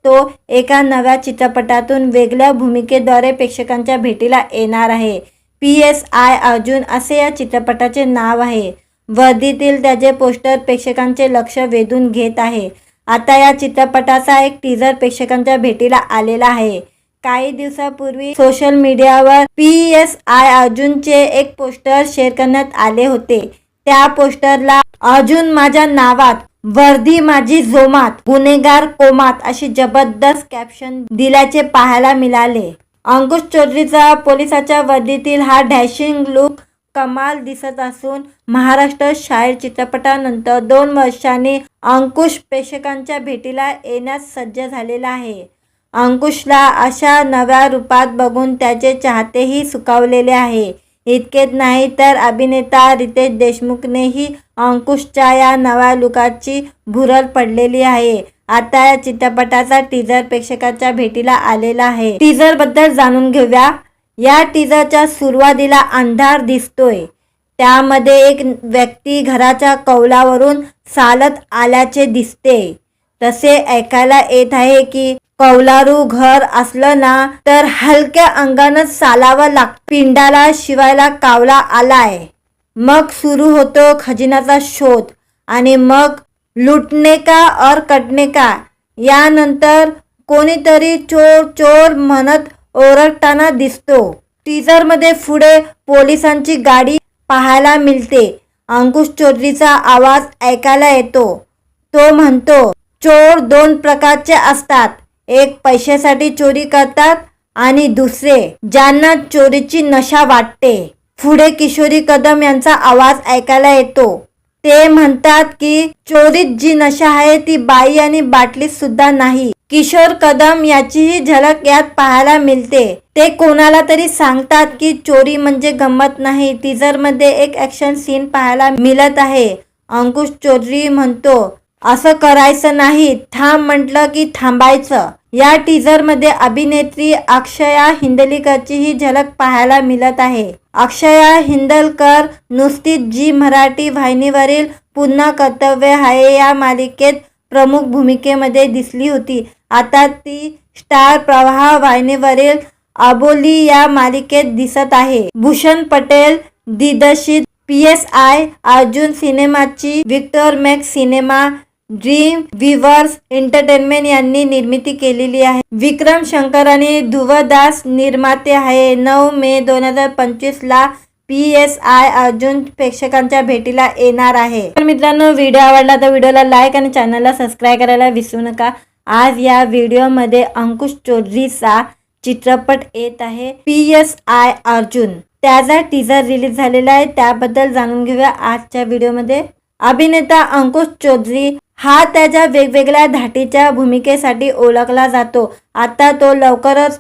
एका नव्या चित्रपटातून वेगळ्या भूमिकेद्वारे प्रेक्षकांच्या भेटीला येणार आहे. PSI अर्जुन असे या चित्रपटाचे नाव आहे. वर्दीतील त्याचे पोस्टर प्रेक्षकांचे लक्ष वेधून घेत आहे. आता या चित्रपटाचा एक टीजर प्रेक्षकांच्या भेटीला आलेला आहे. काही दिवसापूर्वी सोशल मीडियावर PSI अर्जुनचे एक पोस्टर शेअर करण्यात आले होते. त्या पोस्टरला अर्जुन माझ्या नावात, वर्दी माझी जोमात, गुन्हेगार कोमात अशी जबरदस्त कॅप्शन दिल्याचे पाहायला मिळाले. अंकुश चौधरीचा पोलिसाच्या वर्दीतील हा डॅशिंग लुक कमाल दिसत असून महाराष्ट्र शाहीर चित्रपटानंतर 2 वर्षांनी अंकुश प्रेक्षकांच्या भेटीला येण्यास सज्ज झालेला आहे. अंकुशला अशा नव्या रूपात बघून त्याचे चाहतेही सुखावलेले आहे. इतकेच नाही तर अभिनेता रितेश देशमुखनेही अंकुशच्या या नव्या लुकाची भुरळ पडलेली आहे. आता या चित्रपटाचा टीजर प्रेक्षकांच्या भेटीला आलेला आहे. टीजर बद्दल जाणून घेऊया. या टीजरच्या सुरुवातीला अंधार दिसतोय. त्यामध्ये एक व्यक्ती घराच्या कौलावरून चालत आल्याचे दिसते. तसे ऐकायला येत आहे की कौलारू घर असलं ना तर हलक्या अंगानच चालावं लागतं. पिंडाला शिवायला कावला आलाय. मग सुरू होतो खजिन्याचा शोध आणि मग लुटणे का और कटणे का. यानंतर कोणीतरी चोर चोर म्हणत ओरडताना दिसतो. टीजरमध्ये पुढे पोलिसांची गाडी पाहायला मिळते. अंकुश चौधरीचा आवाज ऐकायला येतो. तो म्हणतो, चोर दोन प्रकारचे असतात. एक पैशासाठी चोरी करतात आणि दुसरे ज्यांना चोरीची नशा वाटते. पुढे किशोरी कदम यांचा आवाज ऐकायला येतो. ते म्हणतात की चोरीत जी नशा आहे ती बाई आणि बाटलीत सुद्धा नाही. किशोर कदम याचीही झलक यात पाहायला मिळते. ते कोणाला तरी सांगतात की चोरी म्हणजे गंमत नाही. टीजरमध्ये एक ॲक्शन सीन पाहायला मिळत आहे. अंकुश चौधरी म्हणतो, असं करायचं नाही, थांब म्हटलं की थांबायचं. या टीजरमध्ये अभिनेत्री अक्षया हिंदलकरचीही झलक पाहायला मिळत आहे. अक्षया हिंदलकर नुसतीच जी मराठी वाहिनीवरील पुन्हा कर्तव्य आहे या मालिकेत प्रमुख भूमिकेमध्ये दिसली होती. आता ती स्टार प्रवाह वाहिनीवरील अबोली या मालिकेत दिसत आहे. भूषण पटेल दिग्दर्शित PSI अर्जुन सिनेमाची Victor Max Cinema Dream Weavers Entertainment यांनी निर्मिती केलेली आहे. विक्रम शंकर आणि ध्रुव दास निर्माते आहे. 9 मे 2025 ला PSI अर्जुन प्रेक्षकांच्या भेटीला येणार आहे. तर मित्रांनो, व्हिडिओ आवडला तर व्हिडिओला लाईक आणि चॅनलला सबस्क्राईब करायला विसरू नका. आज या व्हिडिओमध्ये अंकुश चौधरीचा चित्रपट येत आहे PSI अर्जुन. त्याचा टीजर रिलीज झालेला आहे, त्याबद्दल जाणून घेऊया आजच्या व्हिडिओमध्ये. अभिनेता अंकुश चौधरी हा त्याच्या वेगवेगळ्या धाटीच्या भूमिकेसाठी ओळखला जातो. आता तो लवकरच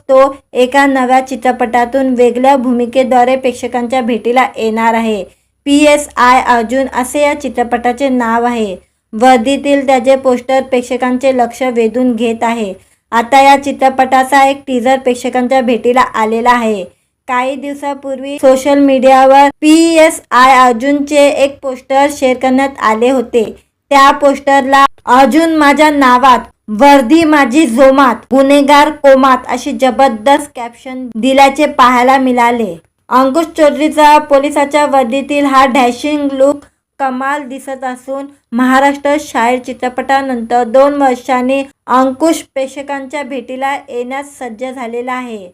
एका नव्या चित्रपटातून वेगळ्या भूमिकेद्वारे प्रेक्षकांच्या भेटीला येणार आहे. PSI अर्जुन असे या चित्रपटाचे नाव आहे. वर्दीतील त्याचे पोस्टर प्रेक्षकांचे लक्ष वेधून घेत आहे. आता या चित्रपटाचा एक टीजर प्रेक्षकांच्या भेटीला आलेला आहे. काही दिवसापूर्वी सोशल मीडियावर PSI अर्जुनचे एक पोस्टर शेअर करण्यात आले होते. त्या पोस्टरला अर्जुन माझ्या नावात, वर्दी माझी जोमात, गुन्हेगार कोमात अशी जबरदस्त कॅप्शन दिल्याचे पाहायला मिळाले. अंकुश चौधरीचा पोलिसाच्या वर्दीतील हा डॅशिंग लुक कमाल दिसत असून महाराष्ट्र शाहीर चित्रपटानंतर 2 वर्षांनी अंकुश प्रेक्षकांच्या भेटीला येण्यास सज्ज झालेला आहे.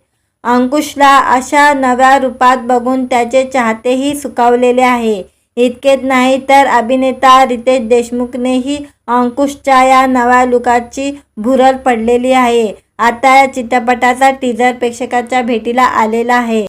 अंकुशला अशा नव्या रूपात बघून त्याचे चाहतेही सुखावलेले आहे. इतकेच नाही तर अभिनेता रितेश देशमुखनेही अंकुशच्या या नव्या लुकाची भुरळ पडलेली आहे. आता या चित्रपटाचा टीजर प्रेक्षकांच्या भेटीला आलेला आहे.